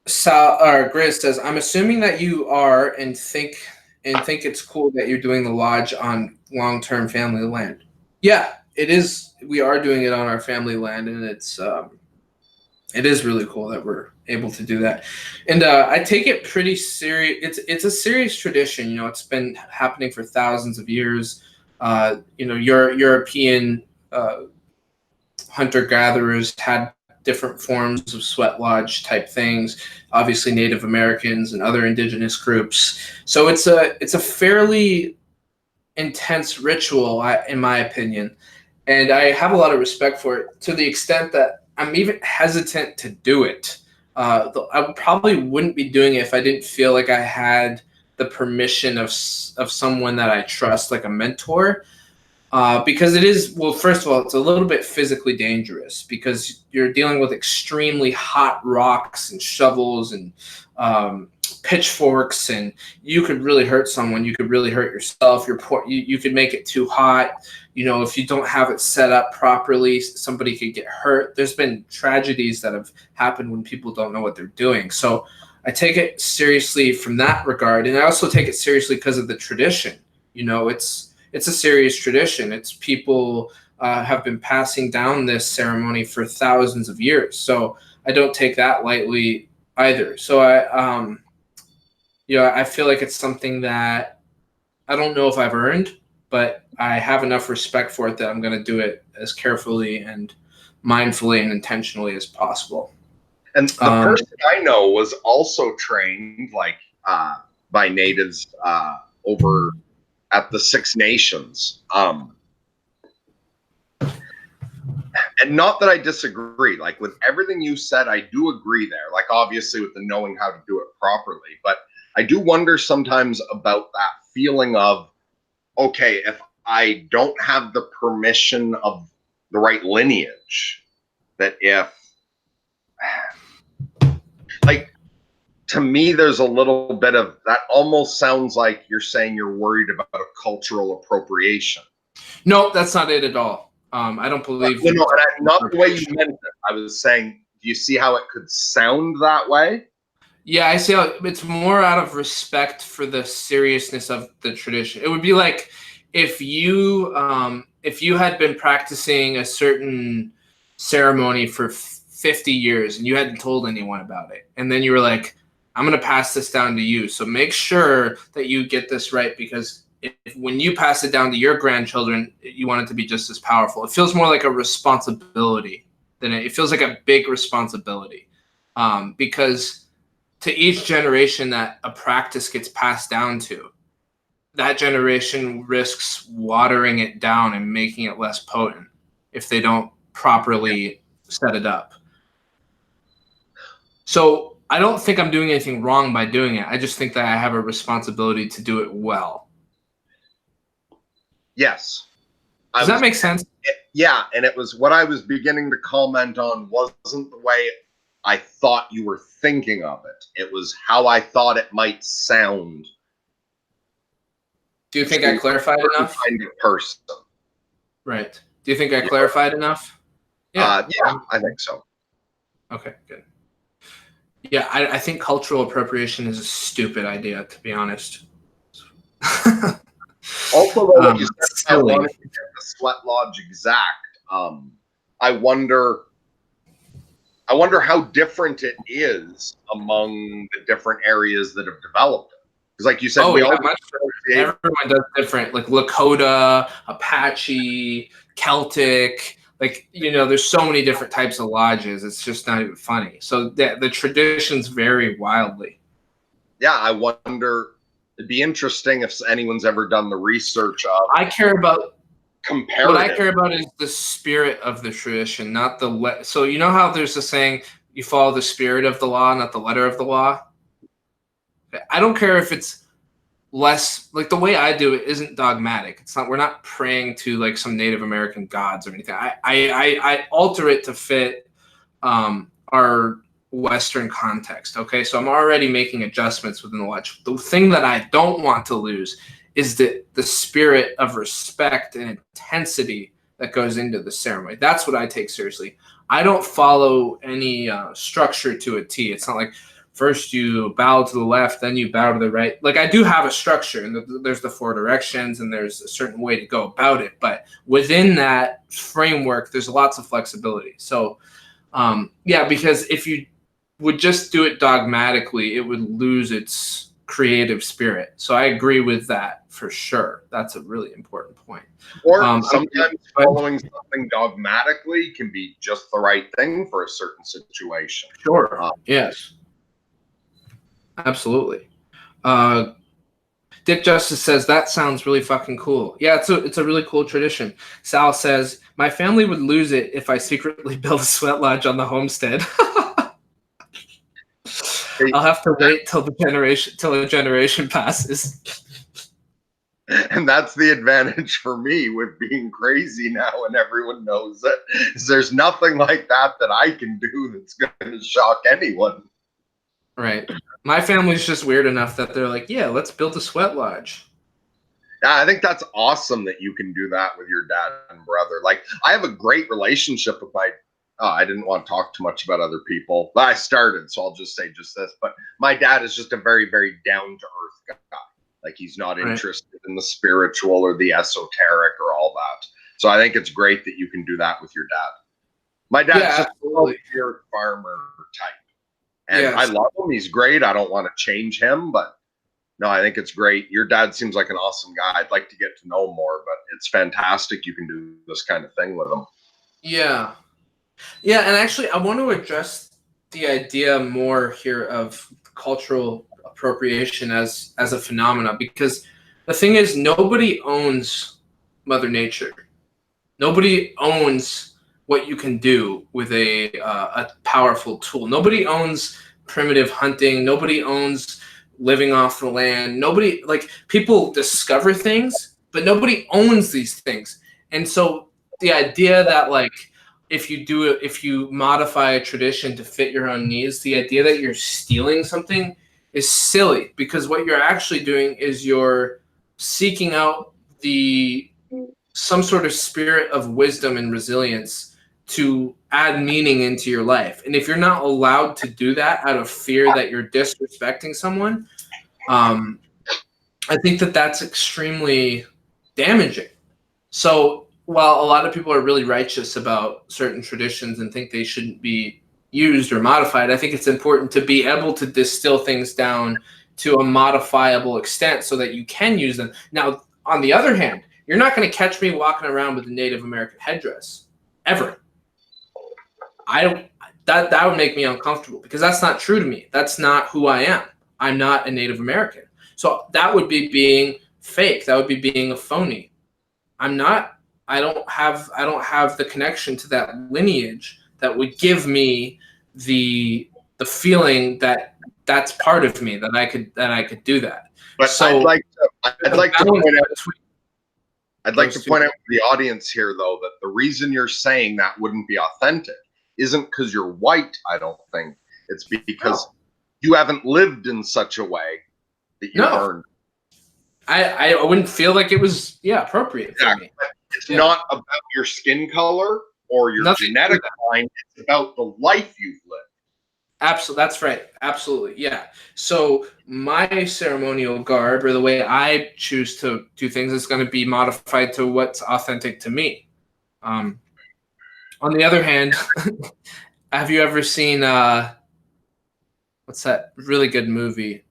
A: Grizz says, "I'm assuming that you are and think it's cool that you're doing the lodge on long-term family land." Yeah, it is. We are doing it on our family land, and it is really cool that we're able to do that. And I take it pretty serious. It's a serious tradition. You know, it's been happening for thousands of years. You know, European hunter-gatherers had different forms of sweat lodge type things, obviously Native Americans and other indigenous groups. So it's a fairly intense ritual, in my opinion, and I have a lot of respect for it, to the extent that I'm even hesitant to do it. I probably wouldn't be doing it if I didn't feel like I had the permission of someone that I trust, like a mentor. Because it is, well, first of all, it's a little bit physically dangerous because you're dealing with extremely hot rocks and shovels and pitchforks, and you could really hurt someone. You could really hurt yourself. You could make it too hot. You know, if you don't have it set up properly, somebody could get hurt. There's been tragedies that have happened when people don't know what they're doing. So I take it seriously from that regard, and I also take it seriously because of the tradition. You know, it's a serious tradition. It's people have been passing down this ceremony for thousands of years. So I don't take that lightly either. So I feel like it's something that I don't know if I've earned, but I have enough respect for it that I'm going to do it as carefully and mindfully and intentionally as possible.
B: And the person I know was also trained by natives over at the Six Nations. And not that I disagree. Like, with everything you said, I do agree there. Like, obviously with the knowing how to do it properly. But I do wonder sometimes about that feeling of, okay, if I don't have the permission of the right lineage, that if, like, to me, there's a little bit of that. Almost sounds like you're saying you're worried about a cultural appropriation.
A: No, that's not it at all. I don't believe.
B: No, not the way you meant it. I was saying, do you see how it could sound that way?
A: Yeah, I see how it's more out of respect for the seriousness of the tradition. It would be like if you had been practicing a certain ceremony for 50 years and you hadn't told anyone about it, and then you were like, I'm going to pass this down to you. So make sure that you get this right, because when you pass it down to your grandchildren, you want it to be just as powerful. It feels more like a responsibility than it feels like a big responsibility, because to each generation that a practice gets passed down to, that generation risks watering it down and making it less potent if they don't properly set it up. So I don't think I'm doing anything wrong by doing it. I just think that I have a responsibility to do it well.
B: Yes.
A: Does that make sense?
B: Yeah, and it was what I was beginning to comment on wasn't the way I thought you were thinking of it. It was how I thought it might sound.
A: Do you think I clarified enough?
B: Kind of person.
A: Right. Do you think I clarified enough?
B: Yeah. I think so.
A: Okay, good. Yeah, I think cultural appropriation is a stupid idea, to be honest.
B: Also, though, when you said I wanted to get the sweat lodge exact, I wonder how different it is among the different areas that have developed it. Because, like you said,
A: everyone does different. Like Lakota, Apache, Celtic. Like, you know, there's so many different types of lodges. It's just not even funny. So the traditions vary wildly.
B: Yeah, I wonder. It'd be interesting if anyone's ever done the research of.
A: I care about
B: comparative.
A: What I care about is the spirit of the tradition, not the. So you know how there's a saying, you follow the spirit of the law, not the letter of the law. I don't care if it's less, like the way I do it isn't dogmatic. It's not, we're not praying to like some Native American gods or anything. I alter it to fit our Western context. Okay, so I'm already making adjustments within the watch. The thing that I don't want to lose is the spirit of respect and intensity that goes into the ceremony. That's what I take seriously. I don't follow any structure to a T. It's not like first you bow to the left, then you bow to the right. Like I do have a structure, and there's the 4 directions, and there's a certain way to go about it. But within that framework, there's lots of flexibility. So, yeah, because if you would just do it dogmatically, it would lose its creative spirit. So I agree with that for sure. That's a really important point.
B: Or sometimes following something dogmatically can be just the right thing for a certain situation.
A: Sure. Yes. Absolutely. Dick Justice says that sounds really fucking cool. Yeah, it's a really cool tradition. Sal says my family would lose it if I secretly built a sweat lodge on the homestead. I'll have to wait till a generation passes.
B: And that's the advantage for me with being crazy now, and everyone knows it. There's nothing like that I can do that's going to shock anyone.
A: Right. My family's just weird enough that they're like, yeah, let's build a sweat lodge.
B: Yeah, I think that's awesome that you can do that with your dad and brother. Like, I have a great relationship with my. I didn't want to talk too much about other people, but I started, so I'll just say just this. But my dad is just a very, very down to earth guy. Like he's not interested in the spiritual or the esoteric or all that. So I think it's great that you can do that with your dad. My dad's just a pure farmer type. And I love him. He's great. I don't want to change him, but no, I think it's great. Your dad seems like an awesome guy. I'd like to get to know more, but it's fantastic you can do this kind of thing with him.
A: Yeah. Yeah, and actually I want to address the idea more here of cultural appropriation as a phenomena, because the thing is nobody owns Mother Nature. Nobody owns what you can do with a powerful tool. Nobody owns primitive hunting. Nobody owns living off the land. Nobody, like, people discover things, but nobody owns these things. And so the idea that, like, if you modify a tradition to fit your own needs, the idea that you're stealing something is silly, because what you're actually doing is you're seeking out some sort of spirit of wisdom and resilience to add meaning into your life. And if you're not allowed to do that out of fear that you're disrespecting someone, I think that that's extremely damaging. So while a lot of people are really righteous about certain traditions and think they shouldn't be used or modified, I think it's important to be able to distill things down to a modifiable extent so that you can use them. Now, on the other hand, you're not going to catch me walking around with a Native American headdress ever. That would make me uncomfortable, because that's not true to me. That's not who I am. I'm not a Native American. So that would be being fake. That would be being a phony. I don't have the connection to that lineage that would give me the feeling that that's part of me, that I could do that.
B: But so I'd like to point out to the audience here, though, that the reason you're saying that wouldn't be authentic isn't because you're white. I don't think it's because you haven't lived in such a way that you learned.
A: I wouldn't feel like it was appropriate for me.
B: It's not about your skin color or your genetic line. It's about the life you've lived.
A: Absolutely, that's right. Absolutely, yeah. So my ceremonial garb, or the way I choose to do things, is going to be modified to what's authentic to me. On the other hand, have you ever seen what's that really good movie?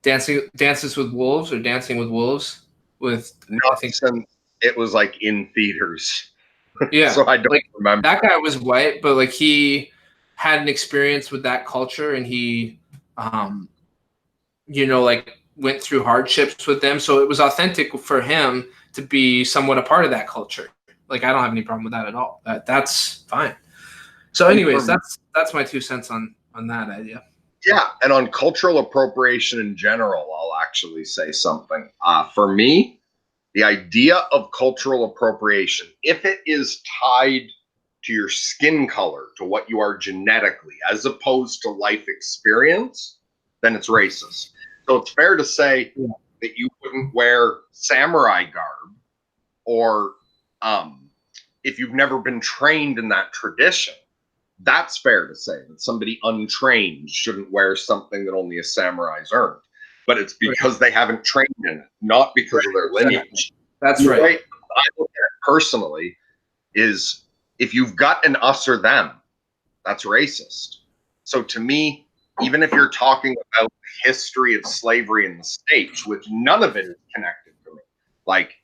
A: Dances with Wolves, or Dancing with Wolves?
B: I think it was like in theaters.
A: Yeah.
B: So I don't remember.
A: That guy was white, but like he had an experience with that culture, and he like went through hardships with them. So it was authentic for him to be somewhat a part of that culture. Like, I don't have any problem with that at all. That's fine. So, anyways, that's my 2 cents on that idea.
B: Yeah, and on cultural appropriation in general, I'll actually say something. For me, the idea of cultural appropriation, if it is tied to your skin color, to what you are genetically, as opposed to life experience, then it's racist. So it's fair to say that you wouldn't wear samurai garb, or if you've never been trained in that tradition. That's fair to say that somebody untrained shouldn't wear something that only a samurai's earned. But it's because they haven't trained in it, not because of their lineage.
A: That's right.
B: The way I look at it personally is, if you've got an us or them, that's racist. So to me, even if you're talking about the history of slavery in the States, which none of it is connected to me, like,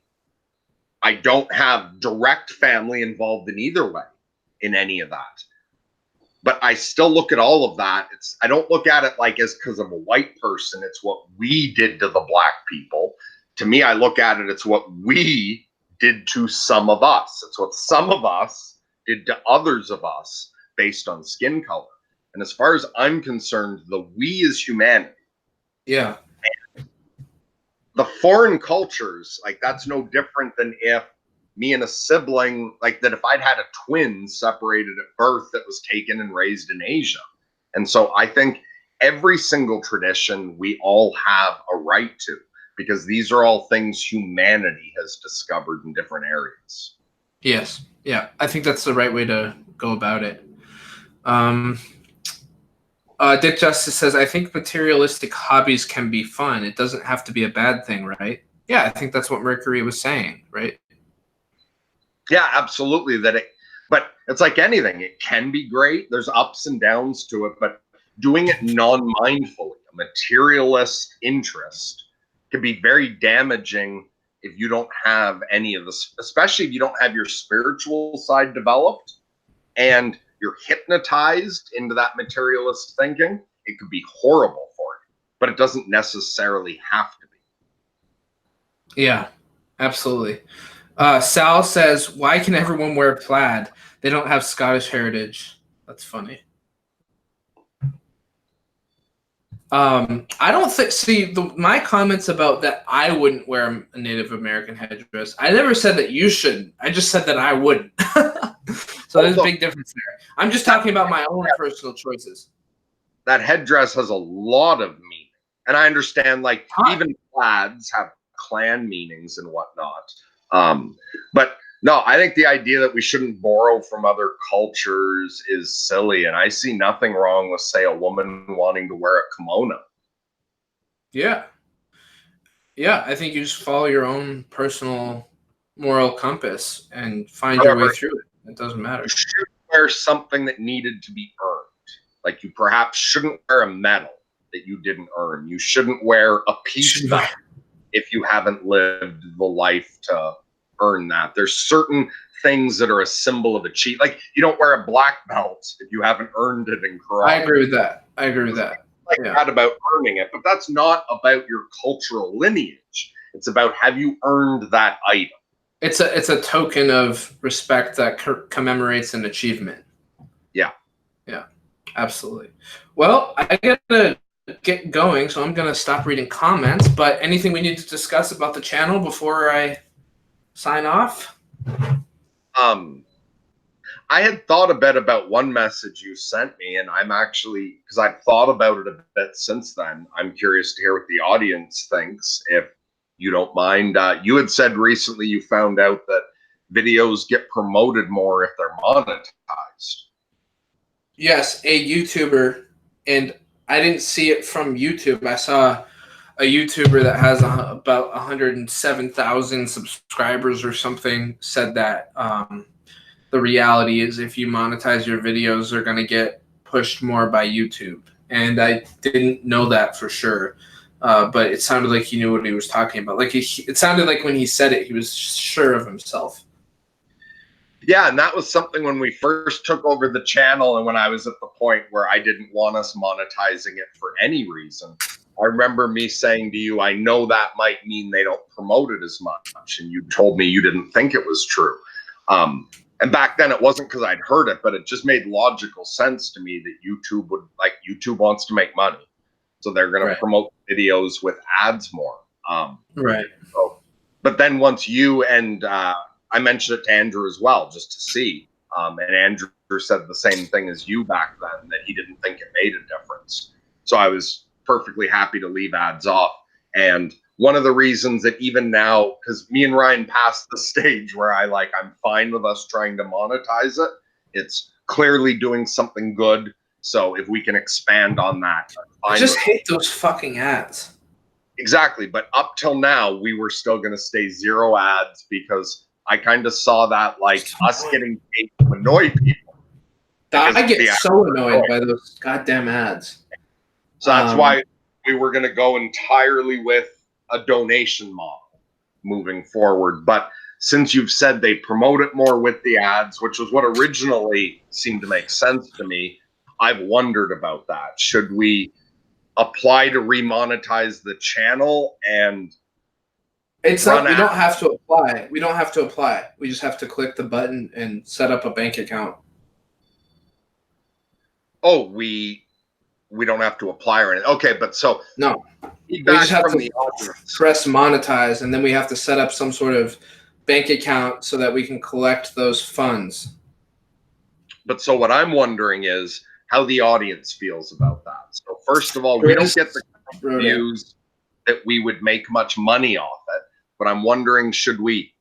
B: I don't have direct family involved in either way in any of that. But I still look at all of that. I don't look at it like as because I'm a white person. It's what we did to the black people. To me, I look at it, it's what we did to some of us. It's what some of us did to others of us based on skin color. And as far as I'm concerned, the we is humanity.
A: Yeah.
B: And the foreign cultures, like, that's no different than if me and a sibling, like, that if I'd had a twin separated at birth that was taken and raised in Asia. And so I think every single tradition we all have a right to, because these are all things humanity has discovered in different areas.
A: Yes. Yeah. I think that's the right way to go about it. Dick Justice says, I think materialistic hobbies can be fun. It doesn't have to be a bad thing, right? Yeah, I think that's what Mercury was saying, right?
B: Yeah, absolutely. But it's like anything. It can be great. There's ups and downs to it, but doing it non-mindfully, a materialist interest, can be very damaging if you don't have any of this, especially if you don't have your spiritual side developed and you're hypnotized into that materialist thinking. It could be horrible for you, but it doesn't necessarily have to be.
A: Yeah, absolutely. Sal says, why can everyone wear plaid? They don't have Scottish heritage. That's funny. I don't think, my comments about that I wouldn't wear a Native American headdress, I never said that you shouldn't. I just said that I wouldn't. So there's a big difference there. I'm just talking about my own personal choices.
B: That headdress has a lot of meaning. And I understand, like, even plaids have clan meanings and whatnot. But no, I think the idea that we shouldn't borrow from other cultures is silly. And I see nothing wrong with, say, a woman wanting to wear a kimono.
A: Yeah. Yeah, I think you just follow your own personal moral compass and find your way through it. It doesn't matter.
B: You shouldn't wear something that needed to be earned. Like, you perhaps shouldn't wear a medal that you didn't earn. You shouldn't wear a peace medal if you haven't lived the life to earn that. There's certain things that are a symbol of achievement. Like, you don't wear a black belt if you haven't earned it in karate.
A: I agree with that.
B: Like, that about earning it, but that's not about your cultural lineage. It's about, have you earned that item?
A: It's a token of respect that commemorates an achievement.
B: Yeah.
A: Yeah, absolutely. Well, I gotta get going, so I'm gonna stop reading comments. But anything we need to discuss about the channel before I sign off?
B: I had thought a bit about one message you sent me, and I'm actually, because I've thought about it a bit since then, I'm curious to hear what the audience thinks, if you don't mind. You had said recently you found out that videos get promoted more if they're monetized.
A: Yes, a YouTuber, and I didn't see it from YouTube. I saw a YouTuber that has about 107,000 subscribers or something said that the reality is if you monetize your videos, they're going to get pushed more by YouTube. And I didn't know that for sure, but it sounded like he knew what he was talking about. Like it sounded like when he said it, he was sure of himself.
B: Yeah, and that was something when we first took over the channel and when I was at the point where I didn't want us monetizing it for any reason. I remember me saying to you, I know that might mean they don't promote it as much. And you told me you didn't think it was true. And back then it wasn't because I'd heard it, but it just made logical sense to me that YouTube wants to make money. So they're going to promote videos with ads more.
A: Right.
B: So, but then once you and I mentioned it to Andrew as well, just to see. And Andrew said the same thing as you back then, that he didn't think it made a difference. So I was perfectly happy to leave ads off. And one of the reasons that even now, because me and Ryan passed the stage where I'm fine with us trying to monetize it. It's clearly doing something good. So if we can expand on that.
A: I just hate those fucking ads.
B: Exactly. But up till now, we were still going to stay 0 ads because I kind of saw that like us getting paid to annoy people.
A: I get so annoyed by those goddamn ads.
B: So that's why we were going to go entirely with a donation model moving forward. But since you've said they promote it more with the ads, which was what originally seemed to make sense to me, I've wondered about that. Should we apply to remonetize the channel and
A: it's not, we don't have to apply. We don't have to apply. We just have to click the button and set up a bank account.
B: Oh, we don't have to apply or anything. Okay, but so
A: no, we just have to press monetize, and then we have to set up some sort of bank account so that we can collect those funds.
B: But so what I'm wondering is how the audience feels about that. So first of all, we don't get the views that we would make much money off it. But I'm wondering, should we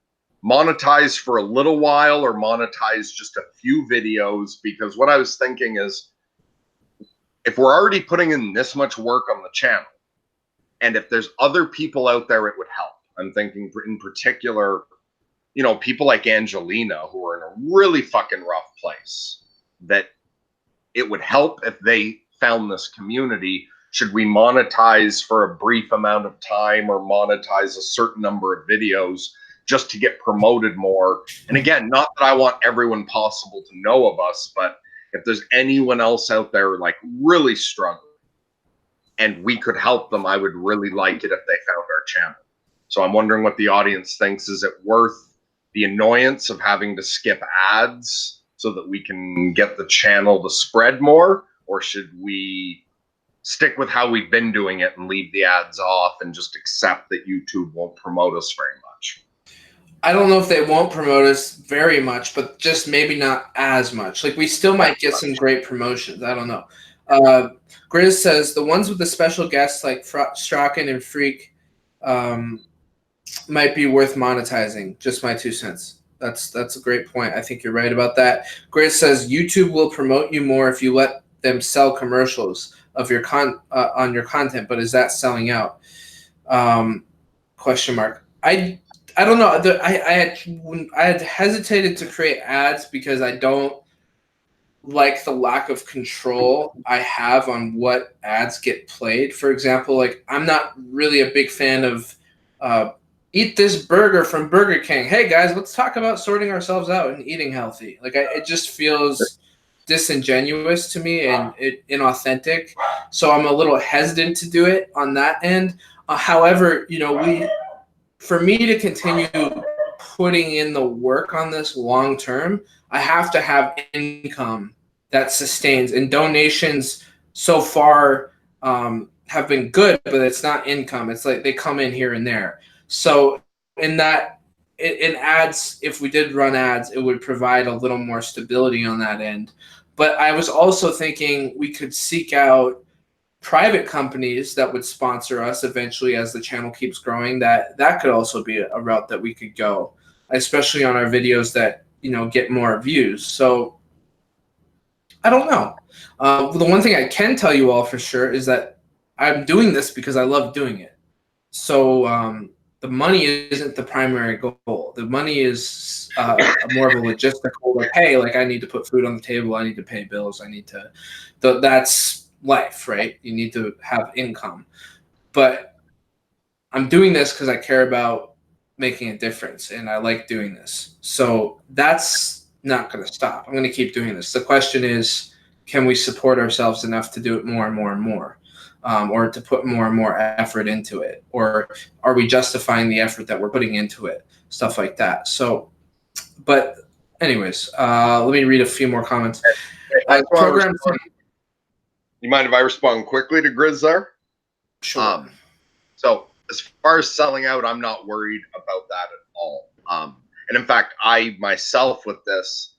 B: monetize for a little while or monetize just a few videos? Because what I was thinking is, if we're already putting in this much work on the channel, and if there's other people out there, it would help. I'm thinking in particular, people like Angelina who are in a really fucking rough place, that it would help if they found this community. Should we monetize for a brief amount of time or monetize a certain number of videos just to get promoted more? And again, not that I want everyone possible to know of us, but if there's anyone else out there like really struggling and we could help them, I would really like it if they found our channel. So I'm wondering what the audience thinks. Is it worth the annoyance of having to skip ads so that we can get the channel to spread more? Or should we stick with how we've been doing it and leave the ads off and just accept that YouTube won't promote us very much?
A: I don't know if they won't promote us very much, but just maybe not as much. Like, we still might get some great promotions. I don't know. Grizz says the ones with the special guests like Strachan and Freak might be worth monetizing. Just my 2 cents. That's a great point. I think you're right about that. Grizz says YouTube will promote you more if you let them sell commercials of your on your content, but is that selling out? Question mark. I don't know. I had hesitated to create ads because I don't like the lack of control I have on what ads get played. For example, like, I'm not really a big fan of eat this burger from Burger King. Hey guys, let's talk about sorting ourselves out and eating healthy. Like, it just feels disingenuous to me and inauthentic. So I'm a little hesitant to do it on that end. However, for me to continue putting in the work on this long term, I have to have income that sustains. And donations so far have been good, but it's not income. It's like they come in here and there. So in ads, if we did run ads, it would provide a little more stability on that end. But I was also thinking we could seek out private companies that would sponsor us eventually as the channel keeps growing. That could also be a route that we could go, especially on our videos that get more views. So I don't know. The one thing I can tell you all for sure is that I'm doing this because I love doing it. So the money isn't the primary goal. The money is more of a logistical, like, hey, like, I need to put food on the table. I need to pay bills. I need to, that's life, right? You need to have income. But I'm doing this because I care about making a difference and I like doing this. So that's not going to stop. I'm going to keep doing this. The question is, can we support ourselves enough to do it more and more and more? Or to put more and more effort into it? Or are we justifying the effort that we're putting into it? Stuff like that. So, but anyways, let me read a few more comments.
B: I just wanna
A: Program.
B: respond. You mind if I respond quickly to Grizz there?
A: Sure.
B: So as far as selling out, I'm not worried about that at all. And in fact, I myself with this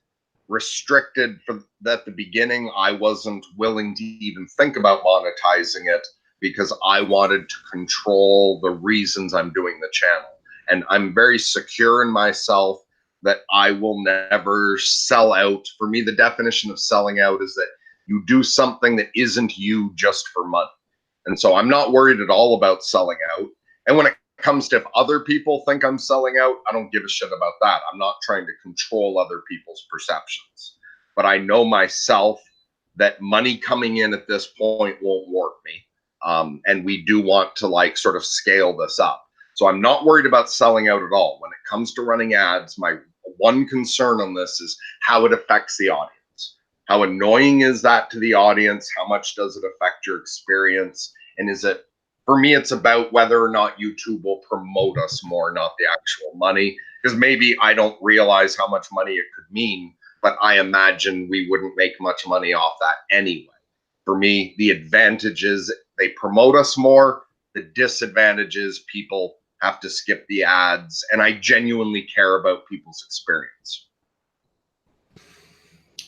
B: restricted from at the beginning. I wasn't willing to even think about monetizing it because I wanted to control the reasons I'm doing the channel. And I'm very secure in myself that I will never sell out. For me, the definition of selling out is that you do something that isn't you just for money. And so I'm not worried at all about selling out. And when it comes to if other people think I'm selling out, I don't give a shit about that. I'm not trying to control other people's perceptions. But I know myself that money coming in at this point won't warp me. And we do want to like sort of scale this up. So I'm not worried about selling out at all. When it comes to running ads, my one concern on this is how it affects the audience. How annoying is that to the audience? How much does it affect your experience? And is it, for me, it's about whether or not YouTube will promote us more, not the actual money. Because maybe I don't realize how much money it could mean, but I imagine we wouldn't make much money off that anyway. For me, the advantage is they promote us more. The disadvantage is people have to skip the ads. And I genuinely care about people's experience.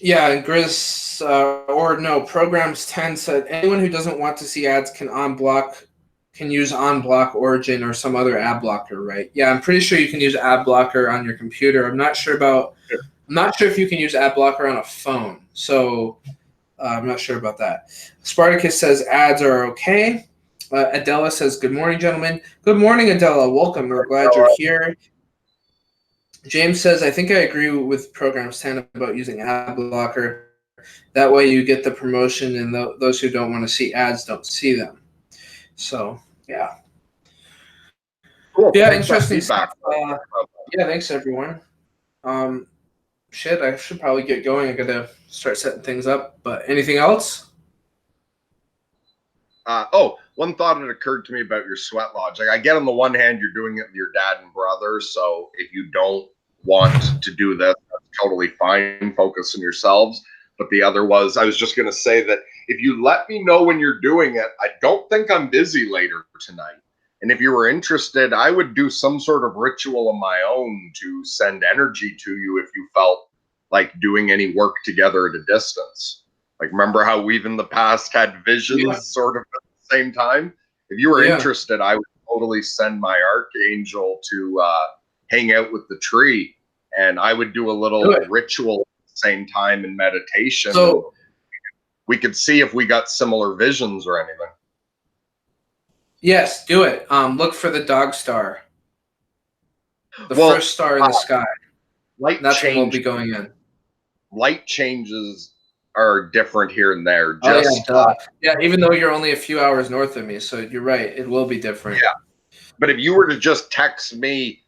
A: Yeah, Grizz, or no, Programs 10 said anyone who doesn't want to see ads can use on-block Origin or some other ad blocker, right? Yeah, I'm pretty sure you can use ad blocker on your computer. I'm not sure if you can use ad blocker on a phone. So I'm not sure about that. Spartacus says ads are okay. Adela says, good morning, gentlemen. Good morning, Adela. Welcome. We're glad you're here. James says, I think I agree with Programs 10 about using ad blocker. That way you get the promotion and those who don't want to see ads don't see them. So, yeah.
B: Cool.
A: Yeah,
B: Thanks
A: interesting stuff. Yeah, thanks, everyone. I should probably get going. I got to start setting things up. But anything else?
B: One thought that occurred to me about your sweat lodge. Like, I get on the one hand, you're doing it with your dad and brother. So if you don't want to do that, that's totally fine. Focus on yourselves. But the other was, I was just going to say that if you let me know when you're doing it, I don't think I'm busy later tonight. And if you were interested, I would do some sort of ritual of my own to send energy to you if you felt like doing any work together at a distance. Like, remember how we've in the past had visions sort of at the same time? If you were interested, I would totally send my archangel to hang out with the tree, and I would do a little ritual at the same time in meditation. So we could see if we got similar visions or anything.
A: Yes, do it. Look for the dog star. The first star in the sky. That's when we'll be going in.
B: Light changes are different here and there.
A: Yeah, even though you're only a few hours north of me, so you're right. It will be different.
B: Yeah. But if you were to just text me,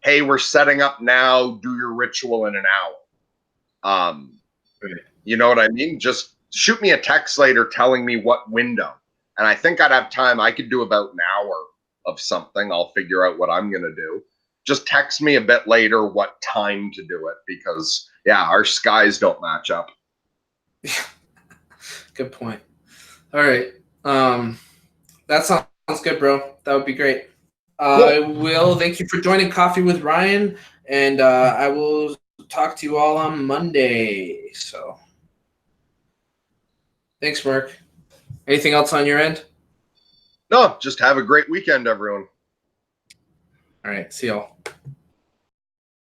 B: hey, we're setting up now, do your ritual in an hour. You know what I mean? Just shoot me a text later telling me what window. And I think I'd have time. I could do about an hour of something. I'll figure out what I'm going to do. Just text me a bit later what time to do it, because, yeah, our skies don't match up.
A: Good point. All right. That sounds good, bro. That would be great. I will thank you for joining Coffee with Ryan, and I will talk to you all on Monday. So thanks, Mark. Anything else on your end?
B: No, just have a great weekend, everyone.
A: All right. See y'all.